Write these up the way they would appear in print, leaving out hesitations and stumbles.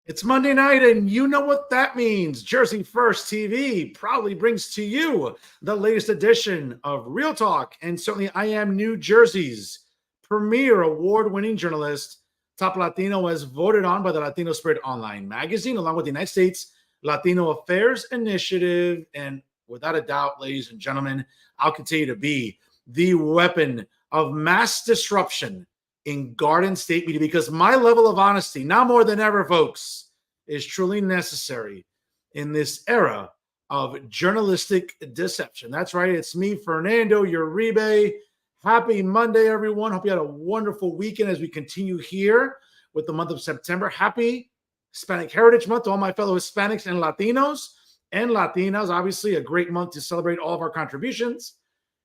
It's Monday night, and you know what that means. Jersey First TV proudly brings to you the latest edition of Real Talk. And certainly, I am New Jersey's premier award-winning journalist, top Latino, as voted on by the Latino Spirit Online magazine, along with the United States Latino Affairs Initiative. And without a doubt, ladies and gentlemen, I'll continue to be the weapon of mass disruption in Garden State media, because my level of honesty, now more than ever, folks, is truly necessary in this era of journalistic deception. That's right. It's me, Fernando Uribe. Happy Monday, everyone. Hope you had a wonderful weekend as we continue here with the month of September. Happy Hispanic Heritage Month to all my fellow Hispanics and Latinos and Latinas. Obviously, a great month to celebrate all of our contributions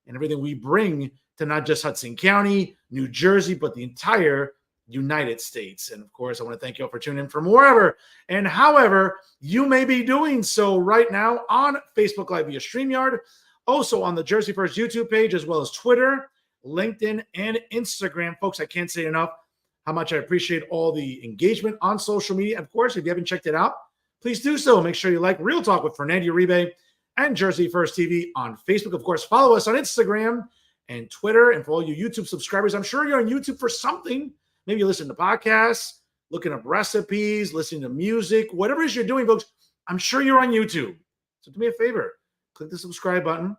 and everything we bring to not just Hudson County, New Jersey, but the entire United States. And of course, I want to thank you all for tuning in from wherever and however you may be doing so right now on Facebook Live via StreamYard, also on the Jersey First YouTube page, as well as Twitter, LinkedIn, and Instagram. Folks, I can't say enough how much I appreciate all the engagement on social media. Of course, if you haven't checked it out, please do so. Make sure you like Real Talk with Fernando Uribe and Jersey First TV on Facebook. Of course, follow us on Instagram and Twitter. And for all you YouTube subscribers, I'm sure you're on YouTube for something. Maybe you listen to podcasts, looking up recipes, listening to music, whatever it is you're doing, folks. I'm sure you're on YouTube. So do me a favor, click the subscribe button,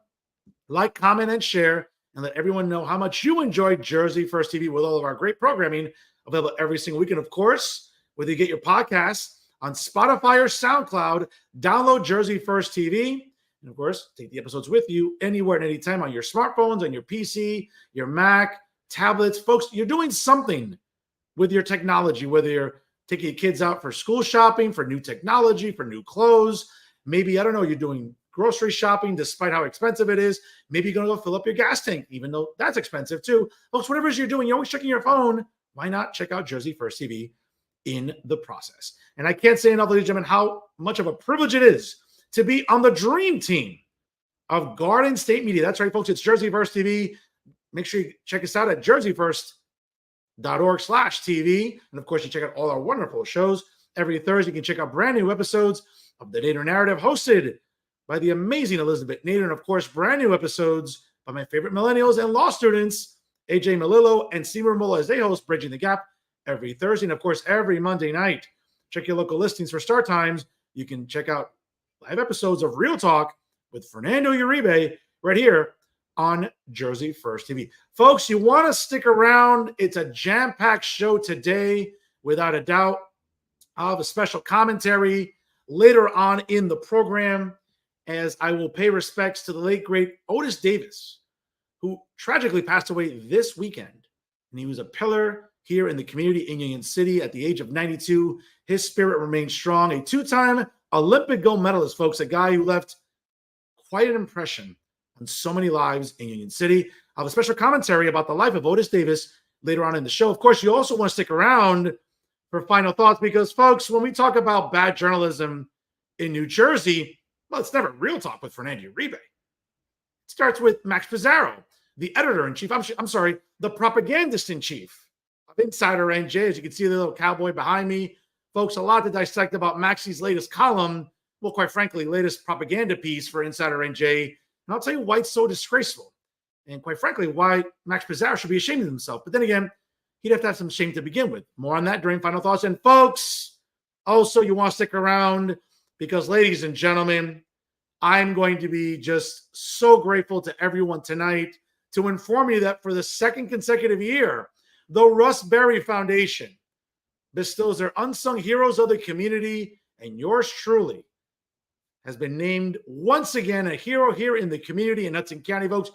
like, comment, and share, and let everyone know how much you enjoy Jersey First TV with all of our great programming available every single week. And of course, whether you get your podcasts on Spotify or SoundCloud, download Jersey First TV. And of course, take the episodes with you anywhere and anytime on your smartphones, on your PC, your Mac, tablets. Folks, you're doing something with your technology, whether you're taking your kids out for school shopping, for new technology, for new clothes. Maybe, I don't know, you're doing grocery shopping despite how expensive it is. Maybe you're going to go fill up your gas tank, even though that's expensive too. Folks, whatever it is you're doing, you're always checking your phone. Why not check out Jersey First TV in the process? And I can't say enough, ladies and gentlemen, how much of a privilege it is to be on the dream team of Garden State Media. That's right, folks. It's Jersey First TV. Make sure you check us out at jerseyfirst.org/TV. And of course, you check out all our wonderful shows. Every Thursday, you can check out brand new episodes of The Nader Narrative, hosted by the amazing Elizabeth Nader. And of course, brand new episodes by my favorite millennials and law students, AJ Melillo and Seymour Mola, as they host Bridging the Gap every Thursday. And of course, every Monday night, check your local listings for start times. You can check out live episodes of Real Talk with Fernando Uribe right here on Jersey First TV. Folks, you want to stick around. It's a jam-packed show today, without a doubt. I'll have a special commentary later on in the program, as I will pay respects to the late, great Otis Davis, who tragically passed away this weekend. And he was a pillar here in the community in Union City at the age of 92. His spirit remains strong. A two-time Olympic gold medalist, folks, a guy who left quite an impression on so many lives in Union City. I'll have a special commentary about the life of Otis Davis later on in the show. Of course, you also want to stick around for final thoughts, because, folks, when we talk about bad journalism in New Jersey, well, it's never Real Talk with Fernando Uribe. It starts with Max Pizarro, the editor-in-chief, I'm sorry, the propagandist-in-chief of Insider NJ. As you can see, the little cowboy behind me. Folks, a lot to dissect about Maxie's latest column. Well, quite frankly, latest propaganda piece for Insider NJ. And I'll tell you why it's so disgraceful. And quite frankly, why Max Pizarro should be ashamed of himself. But then again, he'd have to have some shame to begin with. More on that during Final Thoughts. And folks, also, you want to stick around because, ladies and gentlemen, I'm going to be just so grateful to everyone tonight to inform you that for the second consecutive year, the Russ Berry Foundation bestows their unsung heroes of the community, and yours truly has been named once again a hero here in the community in Hudson County, folks.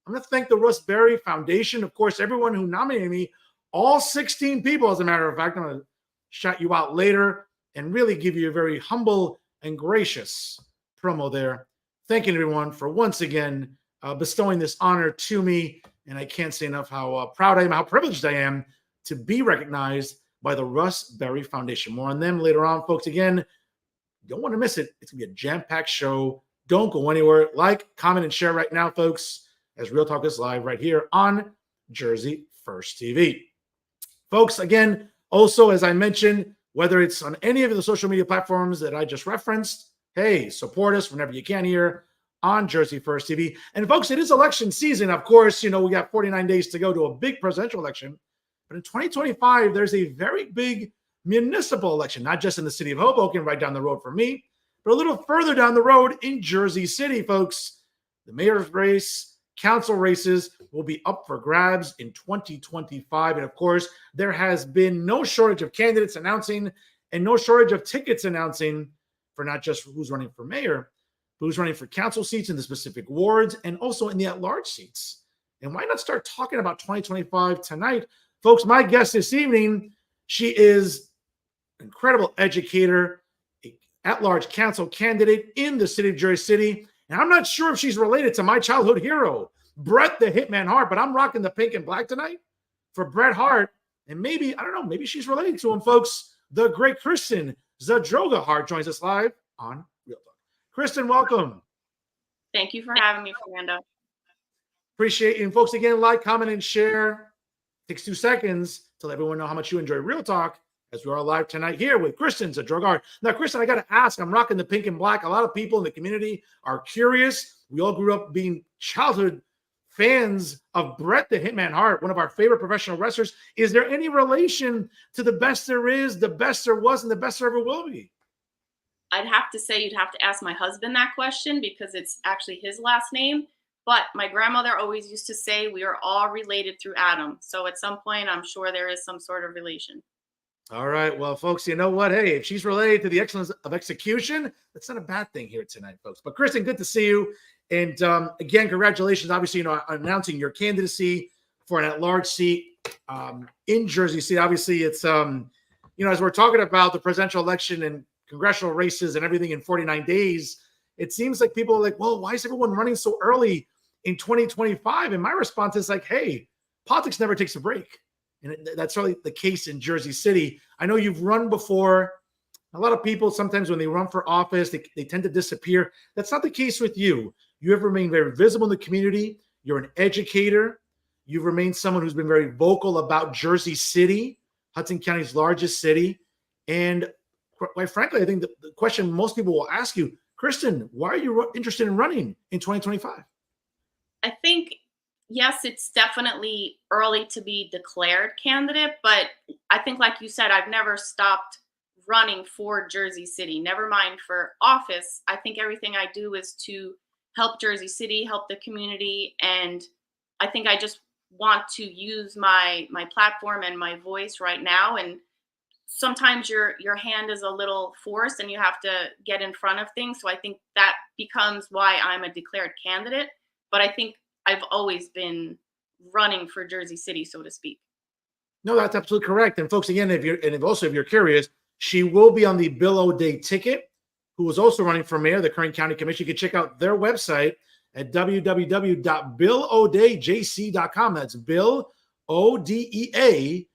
I'm going to thank the Russ Berry Foundation, of course, everyone who nominated me, all 16 people, as a matter of fact. I'm going to shout you out later and really give you a very humble and gracious promo there. Thanking everyone for once again bestowing this honor to me. And I can't say enough how proud I am, how privileged I am to be recognized by the Russ Berry Foundation. More on them later on, folks. Again, you don't want to miss it. It's going to be a jam-packed show. Don't go anywhere. Like, comment, and share right now, folks, as Real Talk is live right here on Jersey First TV. Folks, again, also, as I mentioned, whether it's on any of the social media platforms that I just referenced. Hey, support us whenever you can here on Jersey First TV. And folks, it is election season. Of course, we got 49 days to go to a big presidential election. But in 2025, there's a very big municipal election, not just in the city of Hoboken, right down the road from me, but a little further down the road in Jersey City, folks. The mayor's race, council races will be up for grabs in 2025. And of course, there has been no shortage of candidates announcing and no shortage of tickets announcing for not just who's running for mayor, but who's running for council seats in the specific wards and also in the at-large seats. And why not start talking about 2025 tonight? Folks, my guest this evening, she is an incredible educator, an at-large council candidate in the city of Jersey City. And I'm not sure if she's related to my childhood hero, Bret the Hitman Hart, but I'm rocking the pink and black tonight for Bret Hart. And maybe, I don't know, maybe she's related to him, folks. The great Kristen Zadroga-Hart joins us live on Real Talk. Kristen, welcome. Thank you for having me, Fernando. Appreciate you. And folks, again, like, comment, and share. Takes 2 seconds to let everyone know how much you enjoy Real Talk as we are live tonight here with Kristen Zadroga-Hart. Now, Kristen, I got to ask, I'm rocking the pink and black. A lot of people in the community are curious. We all grew up being childhood fans of Bret the Hitman Hart, one of our favorite professional wrestlers. Is there any relation to the best there is, the best there was, and the best there ever will be? I'd have to say you'd have to ask my husband that question because it's actually his last name. But my grandmother always used to say we are all related through Adam. So at some point, I'm sure there is some sort of relation. All right. Well, folks, you know what? Hey, if she's related to the excellence of execution, that's not a bad thing here tonight, folks. But Kristen, good to see you. And again, congratulations, obviously, on announcing your candidacy for an at-large seat in Jersey City. Obviously, it's, as we're talking about the presidential election and congressional races and everything in 49 days, it seems like people are like, well, why is everyone running so early in 2025? And my response is like, hey, politics never takes a break. And that's really the case in Jersey City. I know you've run before. A lot of people, sometimes when they run for office, they tend to disappear. That's not the case with you. You have remained very visible in the community. You're an educator. You've remained someone who's been very vocal about Jersey City, Hudson County's largest city. And quite frankly, I think the question most people will ask you, Kristen, why are you interested in running in 2025? I think, yes, it's definitely early to be declared candidate, but I think, like you said, I've never stopped running for Jersey City, never mind for office. I think everything I do is to help Jersey City, help the community, and I think I just want to use my platform and my voice right now. And sometimes your hand is a little forced and you have to get in front of things. So I think that becomes why I'm a declared candidate. But I think I've always been running for Jersey City, so to speak. No, that's absolutely correct. And folks, again, if you're curious, she will be on the Bill O'Day ticket, who is also running for mayor, the Kern County Commission. You can check out their website at www.billodayjc.com. That's Bill ODEA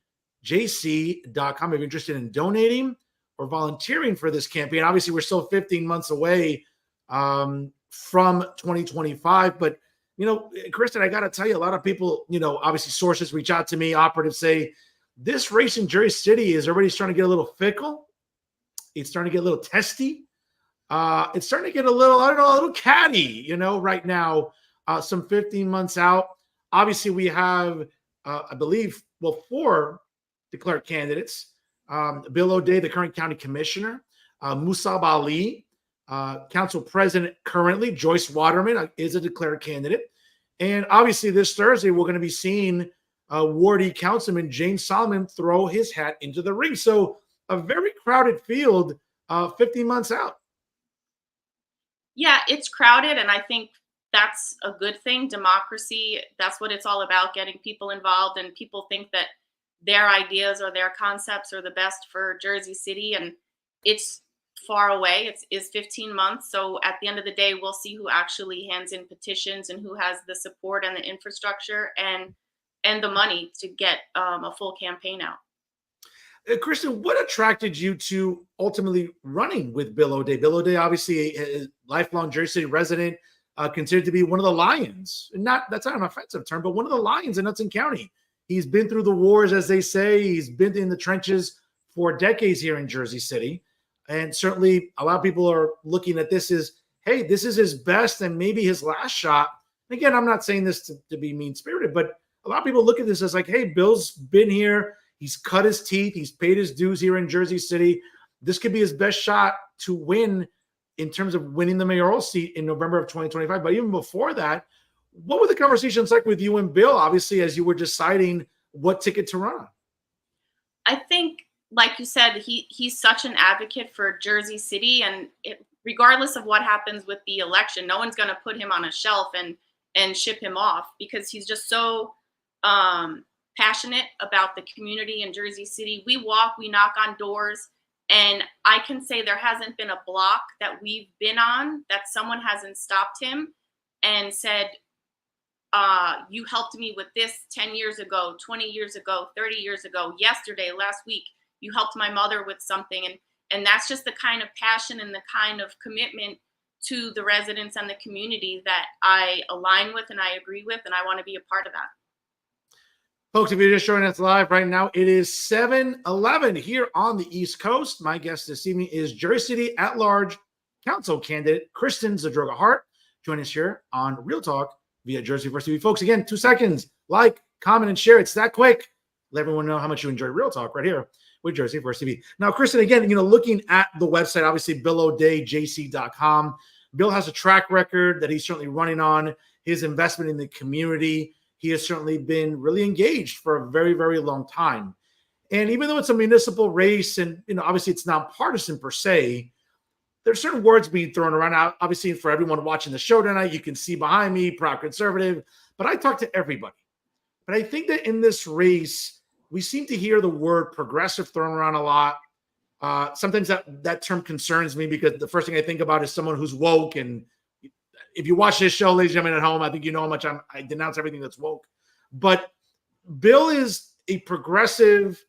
JC.com if you're interested in donating or volunteering for this campaign. Obviously, we're still 15 months away from 2025. But, Kristen, I got to tell you, a lot of people, obviously sources reach out to me, operatives say, this race in Jersey City is already starting to get a little fickle. It's starting to get a little testy. It's starting to get a little catty, right now, some 15 months out. Obviously, we have, I believe, 4 declared candidates. Bill O'Day, the current county commissioner, Musab Ali, council president currently, Joyce Waterman is a declared candidate. And obviously this Thursday, we're going to be seeing Ward Councilman James Solomon throw his hat into the ring. So a very crowded field 15 months out. Yeah, it's crowded. And I think that's a good thing. Democracy, that's what it's all about, getting people involved. And people think that their ideas or their concepts are the best for Jersey City. And it's far away. It's 15 months. So at the end of the day, we'll see who actually hands in petitions and who has the support and the infrastructure and the money to get a full campaign out. Kristen, what attracted you to ultimately running with Bill O'Day? Bill O'Day, obviously a lifelong Jersey City resident, considered to be one of the lions. That's not an offensive term, but one of the lions in Hudson County. He's been through the wars, as they say. He's been in the trenches for decades here in Jersey City. And certainly a lot of people are looking at this as, hey, this is his best and maybe his last shot. And again, I'm not saying this to be mean-spirited, but a lot of people look at this as like, hey, Bill's been here. He's cut his teeth. He's paid his dues here in Jersey City. This could be his best shot to win in terms of winning the mayoral seat in November of 2025. But even before that, what were the conversations like with you and Bill, obviously, as you were deciding what ticket to run on? I think, like you said, he's such an advocate for Jersey City, and regardless of what happens with the election, no one's going to put him on a shelf and ship him off, because he's just so passionate about the community in Jersey City. We walk, we knock on doors, and I can say there hasn't been a block that we've been on that someone hasn't stopped him and said, you helped me with this 10 years ago, 20 years ago, 30 years ago, yesterday, last week, you helped my mother with something. And that's just the kind of passion and the kind of commitment to the residents and the community that I align with and I agree with, and I want to be a part of that. Folks, if you're just joining us live right now, it is 7:11 here on the East Coast. My guest this evening is Jersey City at-large council candidate Kristen Zadroga-Hart. Join us here on Real Talk via Jersey First TV. Folks, again, 2 seconds. Like, comment, and share. It's that quick. Let everyone know how much you enjoy Real Talk right here with Jersey First TV. Now, Kristen, again, looking at the website, obviously, BillO'DayJC.com. Bill has a track record that he's certainly running on. His investment in the community, he has certainly been really engaged for a very, very long time. And even though it's a municipal race and, obviously it's nonpartisan per se, there's certain words being thrown around. Obviously, for everyone watching the show tonight, you can see behind me, proud conservative, but I talk to everybody. But I think that in this race, we seem to hear the word progressive thrown around a lot. Sometimes that term concerns me, because the first thing I think about is someone who's woke. And if you watch this show, ladies and gentlemen at home, I think you know how much I denounce everything that's woke. But Bill is a progressive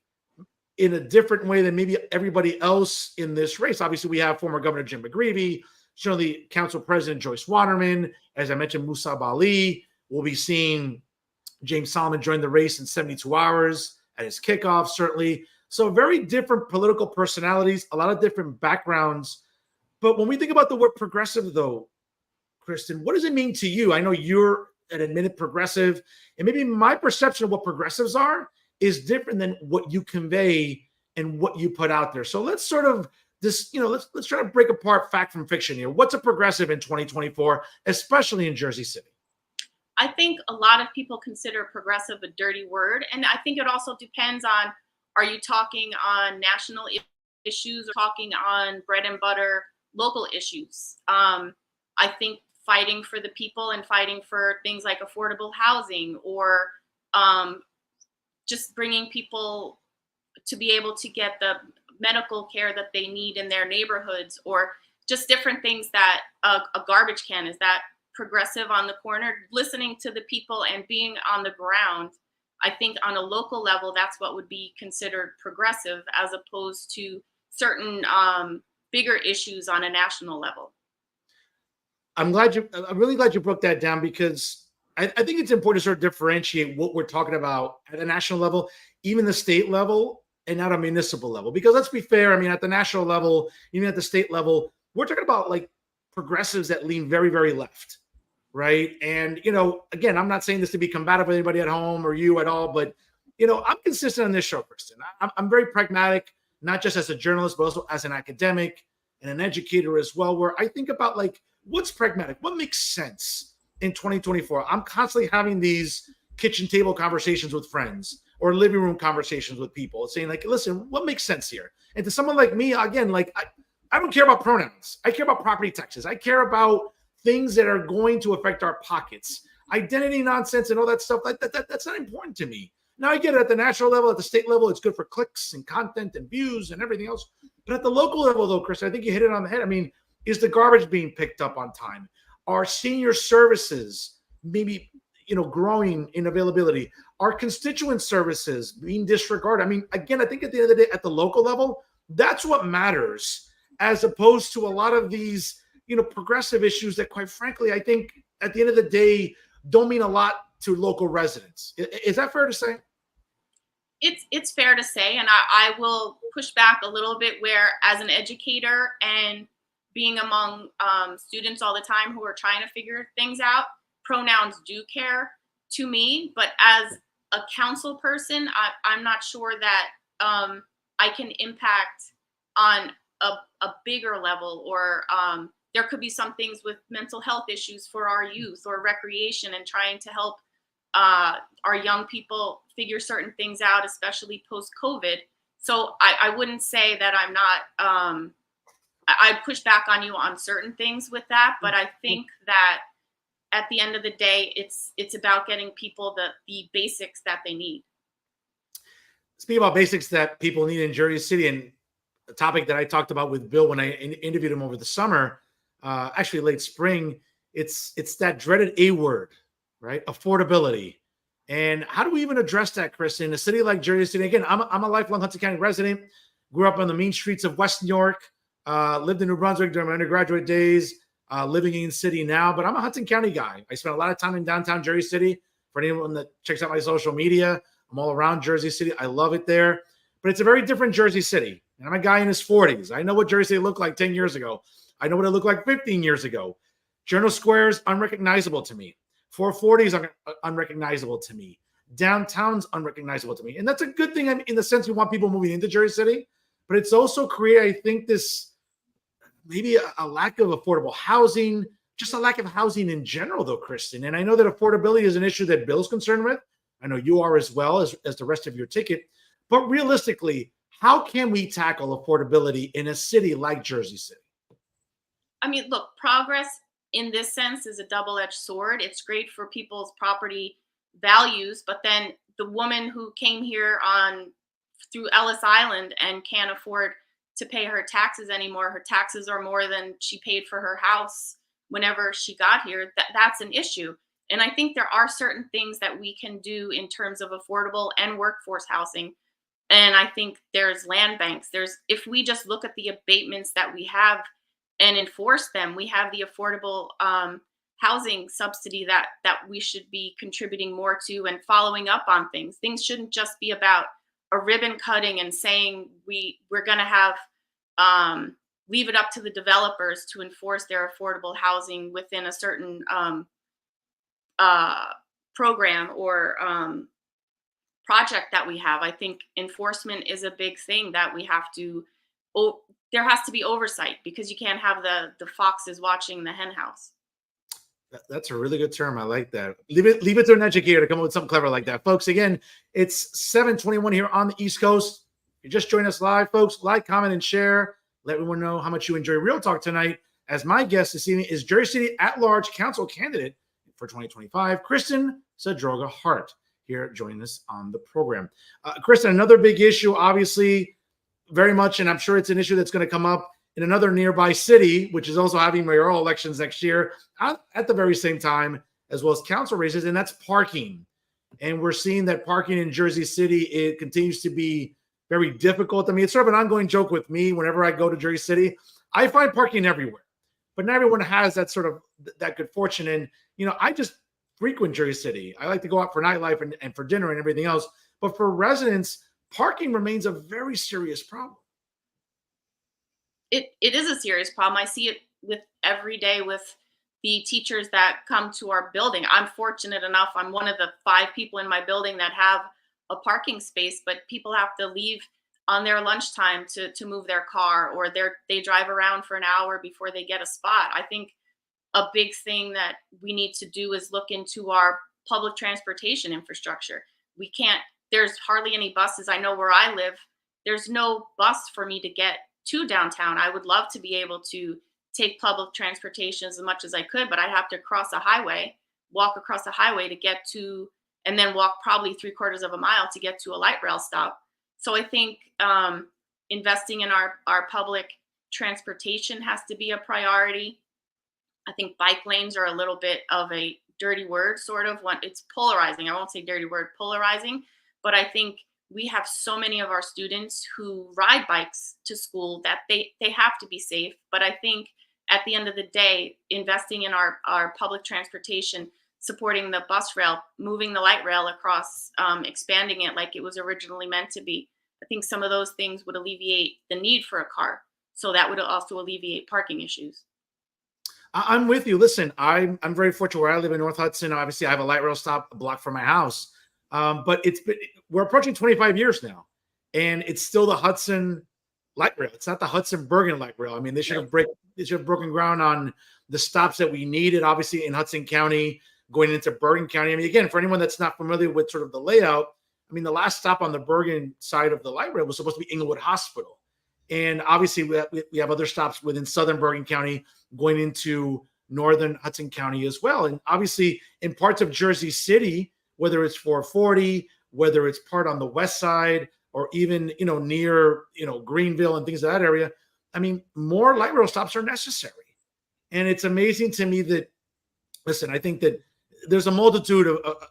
in a different way than maybe everybody else in this race. Obviously, we have former Governor Jim McGreevey, certainly Council President Joyce Waterman. As I mentioned, Musab Ali. We'll be seeing James Solomon join the race in 72 hours at his kickoff, certainly. So very different political personalities, a lot of different backgrounds. But when we think about the word progressive, though, Kristen, what does it mean to you? I know you're an admitted progressive, and maybe my perception of what progressives are is different than what you convey and what you put out there. So let's sort of let's try to break apart fact from fiction here. What's a progressive in 2024, especially in Jersey City? I think a lot of people consider progressive a dirty word. And I think it also depends on, are you talking on national issues or talking on bread and butter local issues? I think fighting for the people and fighting for things like affordable housing, or just bringing people to be able to get the medical care that they need in their neighborhoods, or just different things that a garbage can, is that progressive on the corner? Listening to the people and being on the ground, I think on a local level, that's what would be considered progressive, as opposed to certain bigger issues on a national level. I'm really glad you broke that down, because I think it's important to sort of differentiate what we're talking about at a national level, even the state level, and at a municipal level. Because let's be fair, I mean, at the national level, even at the state level, we're talking about like progressives that lean very, very left, right? And, again, I'm not saying this to be combative with anybody at home or you at all, but, I'm consistent on this show, Kristen. I'm very pragmatic, not just as a journalist, but also as an academic and an educator as well, where I think about like, what's pragmatic? What makes sense in 2024? I'm constantly having these kitchen table conversations with friends or living room conversations with people, saying like, listen, what makes sense here? And to someone like me, again, like I don't care about pronouns. I care about property taxes. I care about things that are going to affect our pockets. Identity nonsense and all that stuff, that's not important to me. Now, I get it at the national level, at the state level, it's good for clicks and content and views and everything else. But at the local level, though, Chris, I think you hit it on the head. I mean, is the garbage being picked up on time? Are senior services maybe, growing in availability? Are constituent services being disregarded? I mean, again, I think at the end of the day, at the local level, that's what matters, as opposed to a lot of these, progressive issues that, quite frankly, I think at the end of the day, don't mean a lot to local residents. Is that fair to say? It's fair to say, and I will push back a little bit where, as an educator and being among students all the time who are trying to figure things out, pronouns do care to me. But as a council person, I'm not sure that I can impact on a bigger level, or there could be some things with mental health issues for our youth, or recreation, and trying to help our young people figure certain things out, especially post-COVID. So I wouldn't say that I'm not, I push back on you on certain things with that, but I think that at the end of the day, it's about getting people the basics that they need. Speaking about basics that people need in Jersey City, and a topic that I talked about with Bill when I interviewed him over the summer, actually late spring, it's that dreaded A word, right? Affordability. And how do we even address that, Kristen, in a city like Jersey City? Again, I'm a lifelong Hudson County resident, grew up on the mean streets of West New York, lived in New Brunswick during my undergraduate days, living in the city now, but I'm a Hudson County guy. I spent a lot of time in downtown Jersey City. For anyone that checks out my social media, I'm all around Jersey City. I love it there, but it's a very different Jersey City. And I'm a guy in his 40s. I know what Jersey City looked like 10 years ago. I know what it looked like 15 years ago. Journal Square is unrecognizable to me. 440 is unrecognizable to me. Downtown's unrecognizable to me. And that's a good thing in the sense we want people moving into Jersey City, but it's also created, I think, this maybe a lack of affordable housing, just a lack of housing in general, though, Kristen. And I know that affordability is an issue that Bill's concerned with. I know you are as well as the rest of your ticket. But realistically, how can we tackle affordability in a city like Jersey City? I mean, look, progress in this sense is a double-edged sword. It's great for people's property values, but then the woman who came here through Ellis Island and can't afford to pay her taxes anymore, her taxes are more than she paid for her house whenever she got here, that's an issue. And I think there are certain things that we can do in terms of affordable and workforce housing. And I think there's land banks. If we just look at the abatements that we have and enforce them, we have the affordable housing subsidy that we should be contributing more to, and following up on things. Things shouldn't just be about a ribbon cutting and saying we're going to have leave it up to the developers to enforce their affordable housing within a certain program or project that we have. I think enforcement is a big thing that we have to. There has to be oversight, because you can't have the foxes watching the hen house. That's a really good term. I like that. Leave it to an educator to come up with something clever like that, folks. Again, it's 7:21 here on the East Coast. You just joined us live, folks. Like, comment, and share. Let everyone know how much you enjoy Real Talk tonight. As my guest this evening is Jersey City at-large council candidate for 2025, Kristen Zadroga-Hart, here joining us on the program. Kristen, another big issue, obviously, very much, and I'm sure it's an issue that's going to come up in another nearby city, which is also having mayoral elections next year at the very same time, as well as council races, and that's parking. And we're seeing that parking in Jersey City, it continues to be very difficult. I mean, it's sort of an ongoing joke with me whenever I go to Jersey City. I find parking everywhere, but not everyone has that sort of that good fortune. And, I just frequent Jersey City. I like to go out for nightlife and for dinner and everything else. But for residents, parking remains a very serious problem. It is a serious problem. I see it with every day with the teachers that come to our building. I'm fortunate enough. I'm one of the 5 people in my building that have a parking space, but people have to leave on their lunchtime to move their car, or they drive around for an hour before they get a spot. I think a big thing that we need to do is look into our public transportation infrastructure. There's hardly any buses. I know where I live, there's no bus for me to get to downtown. I would love to be able to take public transportation as much as I could, but I'd have to walk across a highway to get to, and then walk probably 3/4 of a mile to get to a light rail stop. So I think investing in our public transportation has to be a priority. I think bike lanes are a little bit of a dirty word, sort of. It's polarizing. I won't say dirty word, polarizing, but I think we have so many of our students who ride bikes to school that they have to be safe. But I think at the end of the day, investing in our public transportation supporting the bus rail, moving the light rail across, expanding it like it was originally meant to be. I think some of those things would alleviate the need for a car. So that would also alleviate parking issues. I'm with you. Listen, I'm very fortunate where I live in North Hudson. Obviously, I have a light rail stop a block from my house. But we're approaching 25 years now, and it's still the Hudson light rail. It's not the Hudson Bergen light rail. I mean, they should have broken ground on the stops that we needed, obviously in Hudson County, going into Bergen County. I mean, again, for anyone that's not familiar with sort of the layout, I mean, the last stop on the Bergen side of the light rail was supposed to be Inglewood Hospital. And obviously we have other stops within Southern Bergen County going into Northern Hudson County as well. And obviously in parts of Jersey City, whether it's 440, whether it's part on the west side, or even, near, Greenville and things of that area, I mean, more light rail stops are necessary. And it's amazing to me that, listen, I think that there's a multitude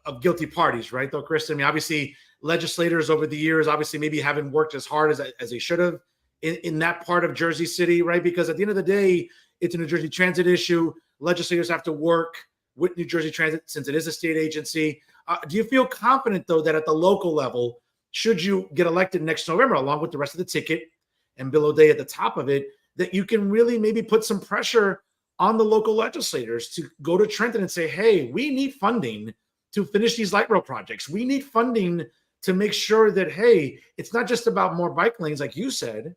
of guilty parties, right, though, Kristen? I mean, obviously, legislators over the years, obviously, maybe haven't worked as hard as they should have in that part of Jersey City, right? Because at the end of the day, it's a New Jersey Transit issue. Legislators have to work with New Jersey Transit since it is a state agency. Do you feel confident, though, that at the local level, should you get elected next November, along with the rest of the ticket and Bill O'Day at the top of it, that you can really maybe put some pressure on the local legislators to go to Trenton and say, hey, we need funding to finish these light rail projects. We need funding to make sure that, hey, it's not just about more bike lanes, like you said,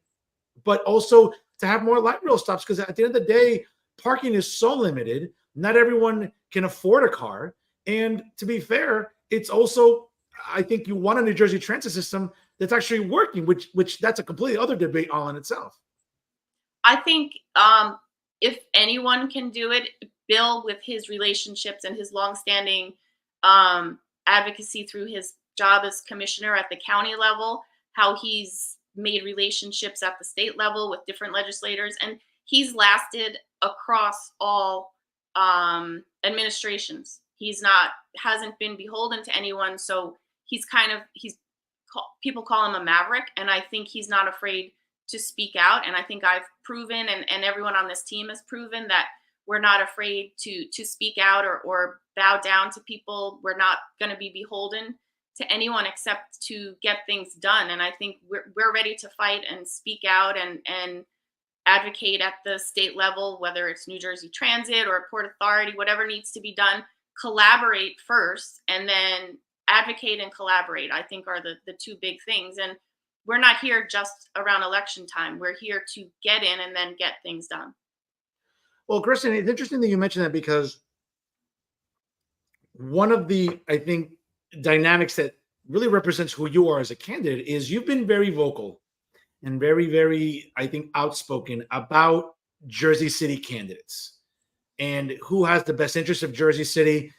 but also to have more light rail stops, because at the end of the day, parking is so limited. Not everyone can afford a car. And to be fair, it's also, I think you want a New Jersey transit system that's actually working, which that's a completely other debate all in itself. I think if anyone can do it, Bill, with his relationships and his longstanding advocacy through his job as commissioner at the county level, how he's made relationships at the state level with different legislators, and he's lasted across all administrations. Hasn't been beholden to anyone, so people call him a maverick, and I think he's not afraid to speak out. And I think I've proven, and everyone on this team has proven, that we're not afraid to speak out or bow down to people. We're not going to be beholden to anyone except to get things done. And I think we're ready to fight and speak out and advocate at the state level, whether it's New Jersey Transit or Port Authority, whatever needs to be done. Collaborate first, and then advocate and collaborate, I think, are the two big things. And we're not here just around election time. We're here to get in and then get things done. Well, Kristen, it's interesting that you mentioned that, because one of the, I think, dynamics that really represents who you are as a candidate is you've been very vocal and very, very, I think, outspoken about Jersey City candidates and who has the best interest of Jersey City.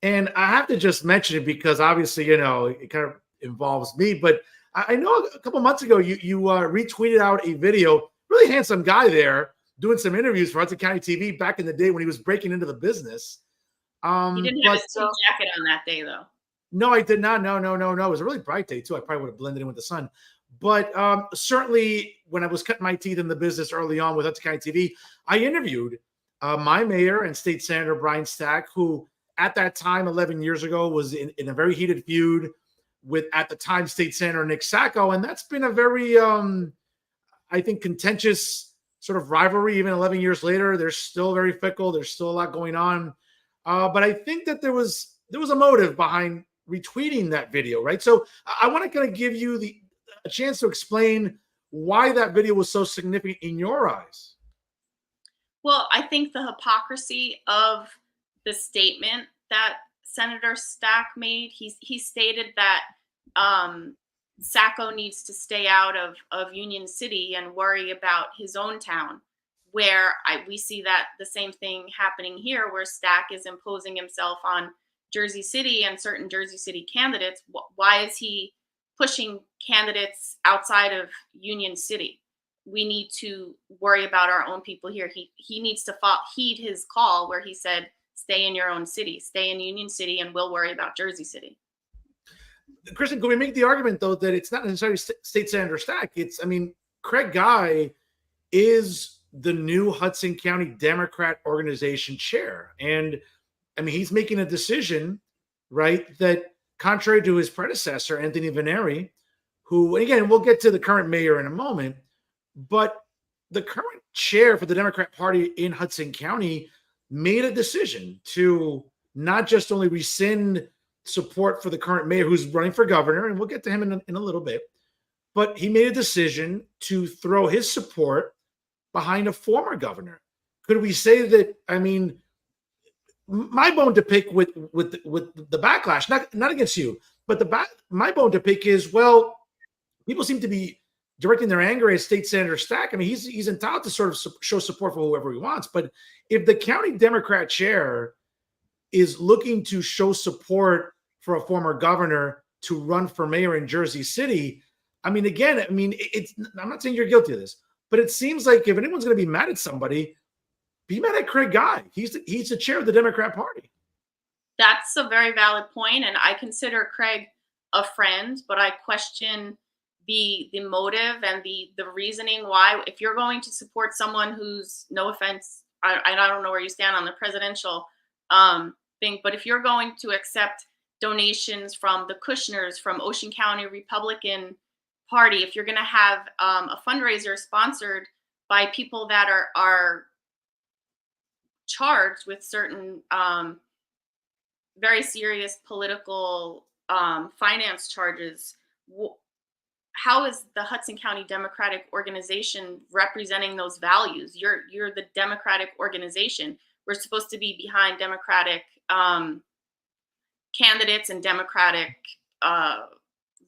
And I have to just mention it because obviously, it kind of involves me, but I know a couple months ago, you retweeted out a video, really handsome guy there doing some interviews for Hudson County TV back in the day when he was breaking into the business. He didn't have his suit jacket on that day, though. No, I did not. No. It was a really bright day, too. I probably would have blended in with the sun. But certainly when I was cutting my teeth in the business early on with Hudson County TV, I interviewed my mayor and state senator, Brian Stack, who at that time, 11 years ago, was in a very heated feud with, at the time, state senator Nick Sacco. And that's been a very, I think, contentious sort of rivalry. Even 11 years later, they're still very fickle. There's still a lot going on. But I think that there was a motive behind retweeting that video, right? So I want to kind of give you a chance to explain why that video was so significant in your eyes. Well, I think the hypocrisy of the statement that Senator Stack made, he stated that Sacco needs to stay out of Union City and worry about his own town, where we see that the same thing happening here, where Stack is imposing himself on Jersey City and certain Jersey City candidates. Why is he pushing candidates outside of Union City? We need to worry about our own people here. He needs to heed his call where he said, stay in your own city, stay in Union City, and we'll worry about Jersey City. Kristen, can we make the argument, though, that it's not necessarily State Senator Stack? Craig Guy is the new Hudson County Democrat organization chair. And I mean, he's making a decision, right, that contrary to his predecessor, Anthony Veneri, who, again, we'll get to the current mayor in a moment, but the current chair for the Democrat Party in Hudson County made a decision to not just only rescind support for the current mayor who's running for governor, and we'll get to him in a little bit, but he made a decision to throw his support behind a former governor. Could we say that, I mean, my bone to pick with the backlash, not against you, but my bone to pick is, well, people seem to be directing their anger at State Senator Stack. I mean, he's entitled to sort of show support for whoever he wants, but if the county Democrat chair is looking to show support for a former governor to run for mayor in Jersey City, I mean, again, I mean, I'm not saying you're guilty of this, but it seems like if anyone's going to be mad at somebody, be mad at Craig Guy. He's the chair of the Democrat Party. That's a very valid point, and I consider Craig a friend, but I question the motive and the reasoning why. If you're going to support someone who's, no offense, I don't know where you stand on the presidential thing, but if you're going to accept donations from the Kushners, from Ocean County Republican Party, if you're going to have a fundraiser sponsored by people that are charged with certain very serious political finance charges, how is the Hudson County Democratic Organization representing those values? You're the Democratic organization. We're supposed to be behind Democratic candidates and Democratic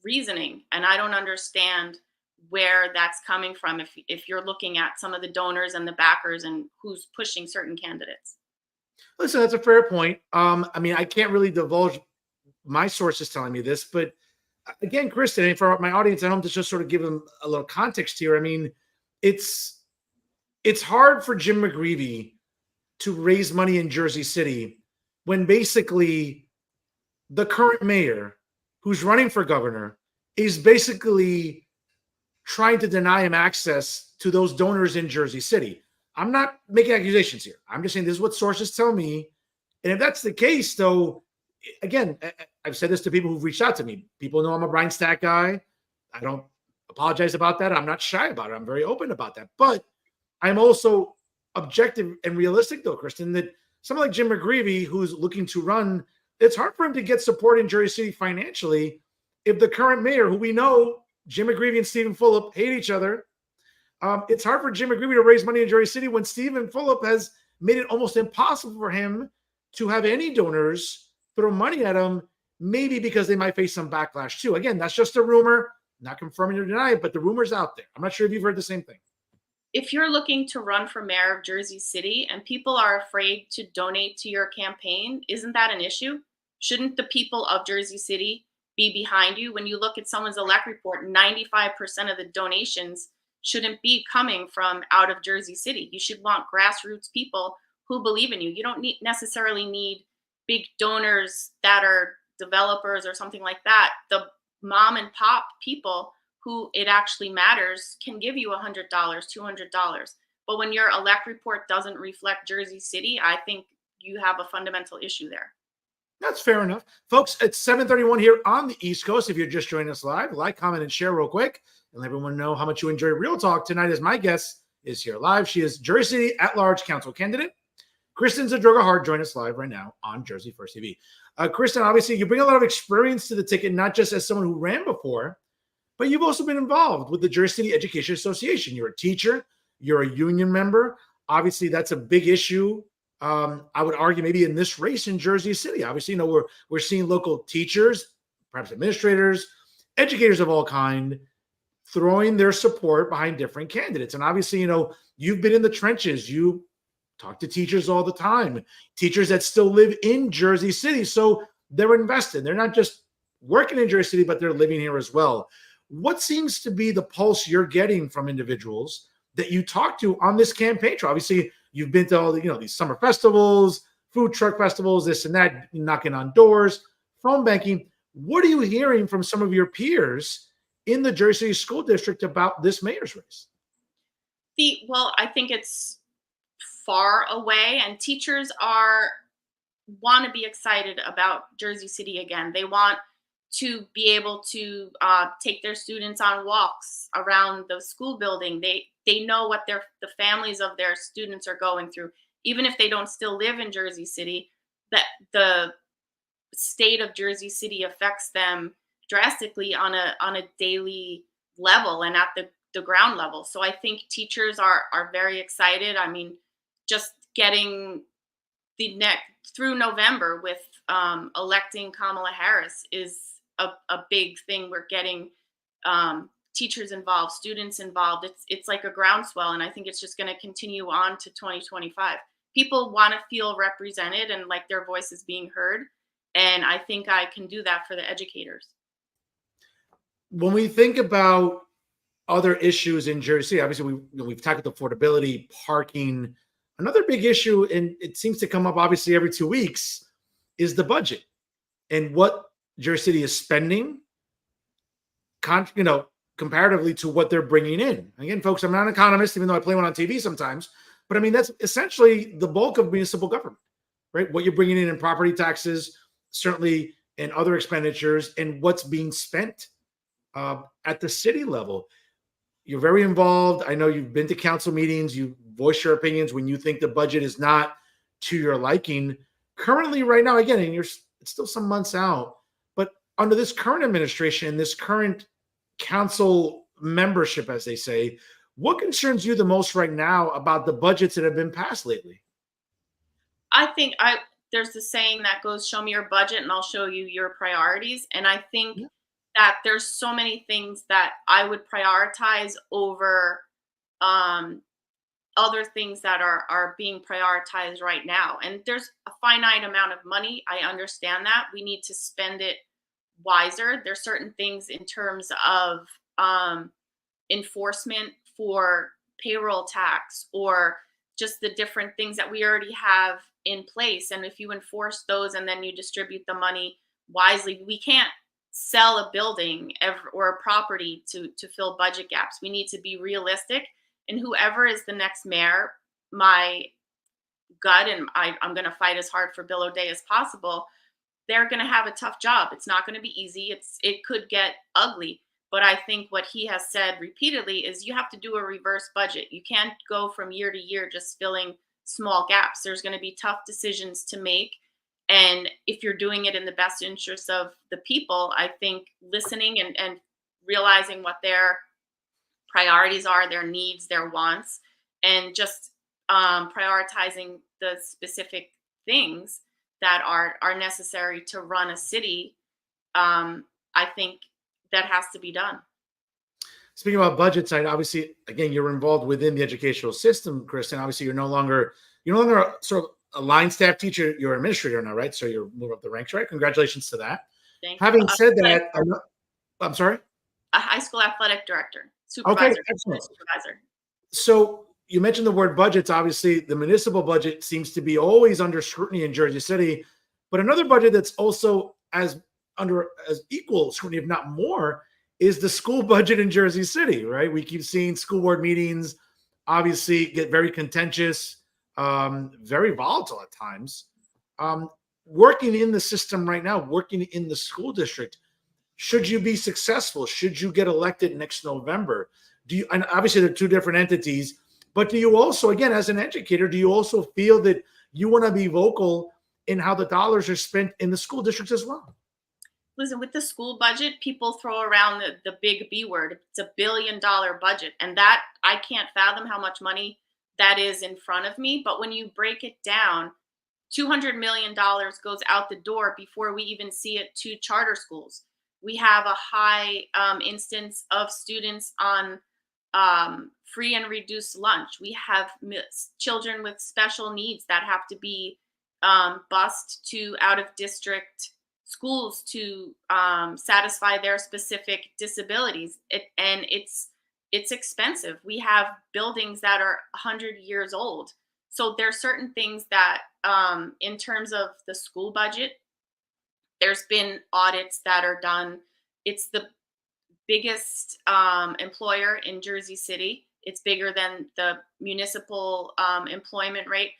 reasoning, and I don't understand where that's coming from if you're looking at some of the donors and the backers and who's pushing certain candidates. Listen, that's a fair point. I mean, I can't really divulge my sources telling me this, but again, Kristen, and for my audience at home to just sort of give them a little context here, I mean, it's hard for Jim McGreevey to raise money in Jersey City when basically the current mayor who's running for governor is basically trying to deny him access to those donors in Jersey City. I'm not making accusations here. I'm just saying this is what sources tell me. And if that's the case, though, again, I've said this to people who've reached out to me. People know I'm a Brian Stack guy. I don't apologize about that. I'm not shy about it. I'm very open about that. But I'm also objective and realistic, though, Kristen, that someone like Jim McGreevey, who's looking to run, it's hard for him to get support in Jersey City financially if the current mayor, who we know, Jim McGreevey and Stephen Fulop, hate each other. It's hard for Jim McGreevey to raise money in Jersey City when Stephen Fulop has made it almost impossible for him to have any donors throw money at him, maybe because they might face some backlash too. Again, that's just a rumor, not confirming or denying it, but the rumor's out there. I'm not sure if you've heard the same thing. If you're looking to run for mayor of Jersey City and people are afraid to donate to your campaign, isn't that an issue? Shouldn't the people of Jersey City be behind you? When you look at someone's elect report, 95% of the donations shouldn't be coming from out of Jersey City. You should want grassroots people who believe in you. You don't necessarily need big donors that are developers or something like that. The mom and pop people who it actually matters can give you $100, $200. But when your elect report doesn't reflect Jersey City, I think you have a fundamental issue there. That's fair enough. Folks, it's 7:31 here on the East Coast. If you're just joining us live, like, comment, and share real quick. And let everyone know how much you enjoy Real Talk tonight as my guest is here live. She is Jersey City at-large council candidate. Kristen Zadroga-Hart join us live right now on Jersey First TV. Kristen, obviously, you bring a lot of experience to the ticket, not just as someone who ran before, but you've also been involved with the Jersey City Education Association. You're a teacher. You're a union member. Obviously, that's a big issue. I would argue maybe in this race in Jersey City. Obviously, you know, we're seeing local teachers, perhaps administrators, educators of all kind, throwing their support behind different candidates. And obviously, you know, you've been in the trenches. You talk to teachers all the time, teachers that still live in Jersey City. So they're invested. They're not just working in Jersey City, but they're living here as well. What seems to be the pulse you're getting from individuals that you talk to on this campaign trail? Obviously, you've been to all the, you know, these summer festivals, food truck festivals, this and that, knocking on doors, phone banking. What are you hearing from some of your peers in the Jersey City School District about this mayor's race? Well, I think it's far away, and teachers are want to be excited about Jersey City again. They want to be able to take their students on walks around the school building. They know what the families of their students are going through, even if they don't still live in Jersey City. That the state of Jersey City affects them drastically on a daily level and at the ground level. So I think teachers are very excited. I mean, just getting the next through November with electing Kamala Harris is a big thing. We're getting teachers involved, students involved. It's like a groundswell, and I think it's just going to continue on to 2025. People want to feel represented and like their voice is being heard, and I think I can do that for the educators. When we think about other issues in Jersey, obviously we've tackled affordability, parking. Another big issue, and it seems to come up obviously every 2 weeks, is the budget and what Jersey City is spending, comparatively to what they're bringing in. Again, folks, I'm not an economist, even though I play one on TV sometimes. But I mean, that's essentially the bulk of municipal government, right? What you're bringing in property taxes, certainly, and other expenditures, and what's being spent at the city level. You're very involved. I know you've been to council meetings. You voice your opinions when you think the budget is not to your liking. Currently, right now, again, and it's still some months out, but under this current administration, this current council membership, as they say, what concerns you the most right now about the budgets that have been passed lately? I think there's the saying that goes, "Show me your budget, and I'll show you your priorities." And I think Yeah. that there's so many things that I would prioritize over other things that are being prioritized right now. And there's a finite amount of money. I understand that we need to spend it wiser. There's certain things in terms of enforcement for payroll tax or just the different things that we already have in place. And if you enforce those and then you distribute the money wisely, we can't sell a building or a property to fill budget gaps. We need to be realistic. And whoever is the next mayor, my gut, and I'm going to fight as hard for Bill O'Day as possible, they're going to have a tough job. It's not going to be easy. It could get ugly. But I think what he has said repeatedly is you have to do a reverse budget. You can't go from year to year just filling small gaps. There's going to be tough decisions to make. And if you're doing it in the best interest of the people, I think listening and realizing what their priorities are, their needs, their wants, and just prioritizing the specific things that are necessary to run a city, I think that has to be done. Speaking about budgets, obviously, again, you're involved within the educational system, Kristen. Obviously, you're no longer sort of a line staff teacher. You're an administrator now, right? So you're moving up the ranks, right? Congratulations to that. Thank you. Having said that, I'm sorry? A high school athletic director, Okay, supervisor, excellent. supervisor. So you mentioned the word budgets. Obviously, the municipal budget seems to be always under scrutiny in Jersey City, but another budget that's also as equal scrutiny, if not more, is the school budget in Jersey City, right? We keep seeing school board meetings obviously get very contentious, very volatile at times. Working in the system right now, working in the school district, should you be successful, should you get elected next November, and obviously they're two different entities, but do you also, again, as an educator, do you also feel that you want to be vocal in how the dollars are spent in the school districts as well? Listen, with the school budget, people throw around the big B word. It's $1 billion budget. And that, I can't fathom how much money that is in front of me. But when you break it down, $200 million goes out the door before we even see it to charter schools. We have a high instance of students on free and reduced lunch. We have children with special needs that have to be bused to out of district schools to satisfy their specific disabilities. It's expensive. We have buildings that are 100 years old. So there's certain things that in terms of the school budget, there's been audits that are done. It's the biggest employer in Jersey City. It's bigger than the municipal employment rate.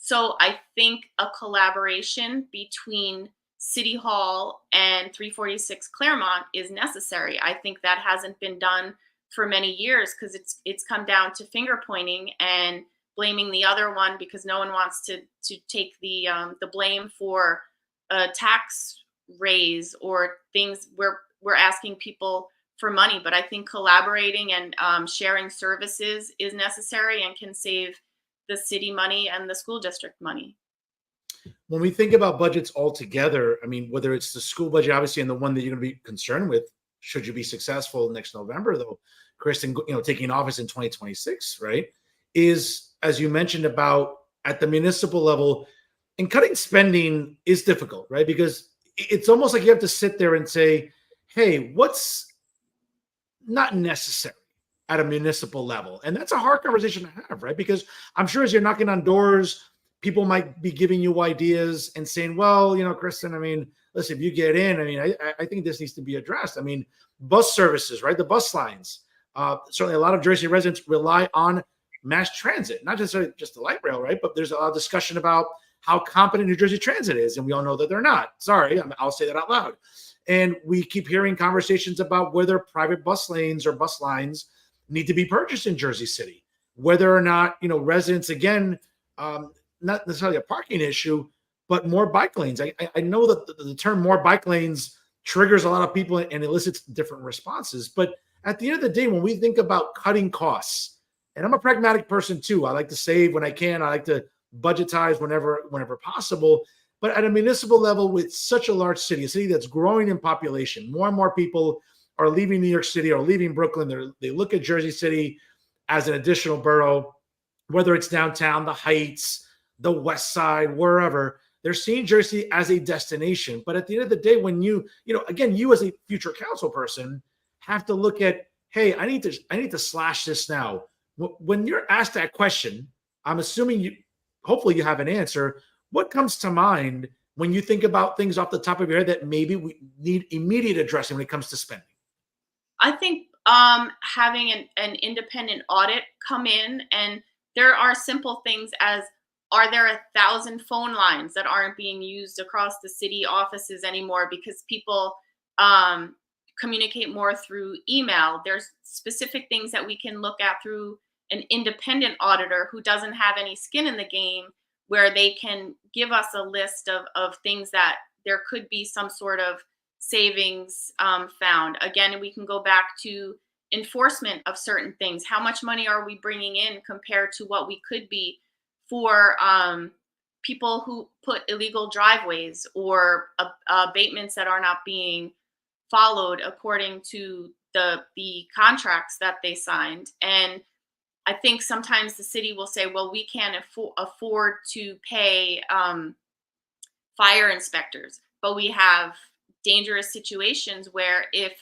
So I think a collaboration between City Hall and 346 Claremont is necessary. I think that hasn't been done for many years because it's come down to finger pointing and blaming the other one because no one wants to take the blame for a tax raise or things where we're asking people for money. But I think collaborating and sharing services is necessary and can save the city money and the school district money. When we think about budgets altogether, I mean, whether it's the school budget, obviously, and the one that you're going to be concerned with, should you be successful next November, though, Kristen, taking office in 2026, right, is, as you mentioned, about at the municipal level, and cutting spending is difficult, right? Because it's almost like you have to sit there and say, hey, what's not necessary at a municipal level? And that's a hard conversation to have, right? Because I'm sure as you're knocking on doors, people might be giving you ideas and saying, well, Kristen, I mean, listen, if you get in, I mean, I think this needs to be addressed. I mean, bus services, right? The bus lines. Certainly a lot of Jersey residents rely on mass transit, not just the light rail, right? But there's a lot of discussion about how competent New Jersey Transit is. And we all know that they're not. Sorry, I'll say that out loud. And we keep hearing conversations about whether private bus lanes or bus lines need to be purchased in Jersey City, whether or not, residents, again, not necessarily a parking issue, but more bike lanes. I know that the term more bike lanes triggers a lot of people and elicits different responses. But at the end of the day, when we think about cutting costs, and I'm a pragmatic person too, I like to save when I can. I like to budgetize whenever possible. But at a municipal level, with such a large city, a city that's growing in population, more and more people are leaving New York City or leaving Brooklyn. They look at Jersey City as an additional borough, whether it's downtown, the Heights, the West Side, wherever. They're seeing Jersey as a destination. But at the end of the day, when you as a future council person have to look at, hey, I need to slash this now. When you're asked that question, I'm assuming hopefully you have an answer. What comes to mind when you think about things off the top of your head that maybe we need immediate addressing when it comes to spending? I think having an independent audit come in, and there are simple things as, are there 1,000 phone lines that aren't being used across the city offices anymore because people communicate more through email? There's specific things that we can look at through an independent auditor who doesn't have any skin in the game, where they can give us a list of things that there could be some sort of savings found. Again, we can go back to enforcement of certain things. How much money are we bringing in compared to what we could be for people who put illegal driveways or abatements that are not being followed according to the contracts that they signed? And I think sometimes the city will say, well, we can't afford to pay fire inspectors, but we have dangerous situations where if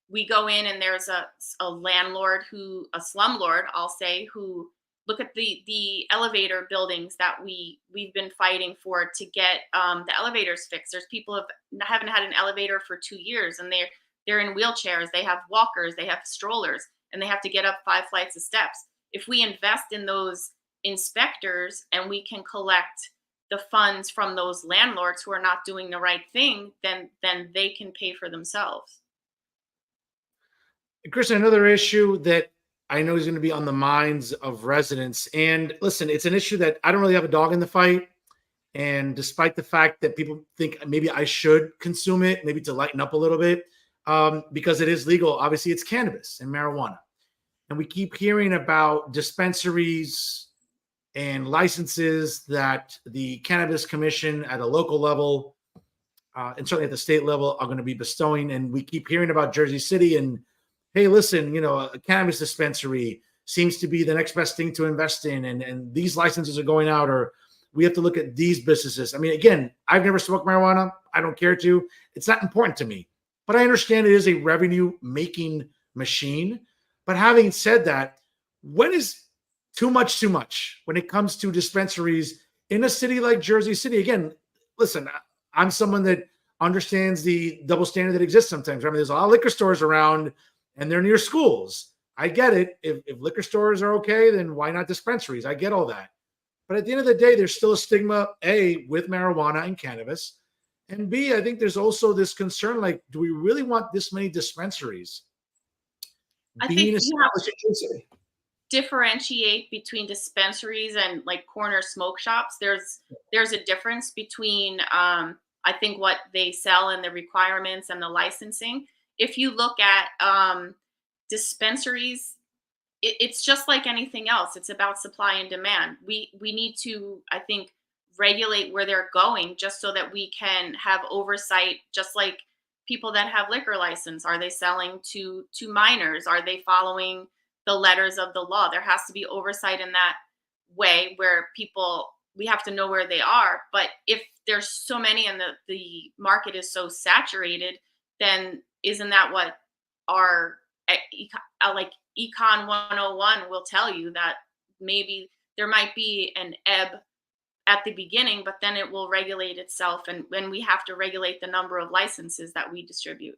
we go in and there's a landlord a slumlord, I'll say, who look at the elevator buildings that we've been fighting for to get the elevators fixed. There's people who haven't had an elevator for 2 years, and they're in wheelchairs, they have walkers, they have strollers, and they have to get up 5 flights of steps. If we invest in those inspectors and we can collect the funds from those landlords who are not doing the right thing, then they can pay for themselves. Kristen, another issue that I know is going to be on the minds of residents. And listen, it's an issue that I don't really have a dog in the fight. And despite the fact that people think maybe I should consume it, maybe to lighten up a little bit, because it is legal, obviously it's cannabis and marijuana. And we keep hearing about dispensaries and licenses that the Cannabis Commission at a local level and certainly at the state level are going to be bestowing. And we keep hearing about Jersey City and, hey, listen, a cannabis dispensary seems to be the next best thing to invest in. And these licenses are going out, or we have to look at these businesses. I mean, again, I've never smoked marijuana. I don't care to. It's not important to me. But I understand it is a revenue-making machine. But having said that, when is too much when it comes to dispensaries in a city like Jersey City? Again, listen, I'm someone that understands the double standard that exists sometimes. I mean, there's a lot of liquor stores around, and they're near schools. I get it. If liquor stores are okay, then why not dispensaries? I get all that. But at the end of the day, there's still a stigma, A, with marijuana and cannabis. And B, I think there's also this concern, like, do we really want this many dispensaries I being think you have established in Kansas City? differentiate between dispensaries and like corner smoke shops. There's a difference between I think what they sell and the requirements and the licensing. If you look at dispensaries, it's just like anything else. It's about supply and demand. We need to, I think, regulate where they're going just so that we can have oversight, just like people that have liquor license. Are they selling to minors? Are they following the letters of the law? There has to be oversight in that way where people, we have to know where they are. But if there's so many and the market is so saturated, then isn't that what our like Econ 101 will tell you, that maybe there might be an ebb at the beginning, but then it will regulate itself. And when we have to regulate the number of licenses that we distribute.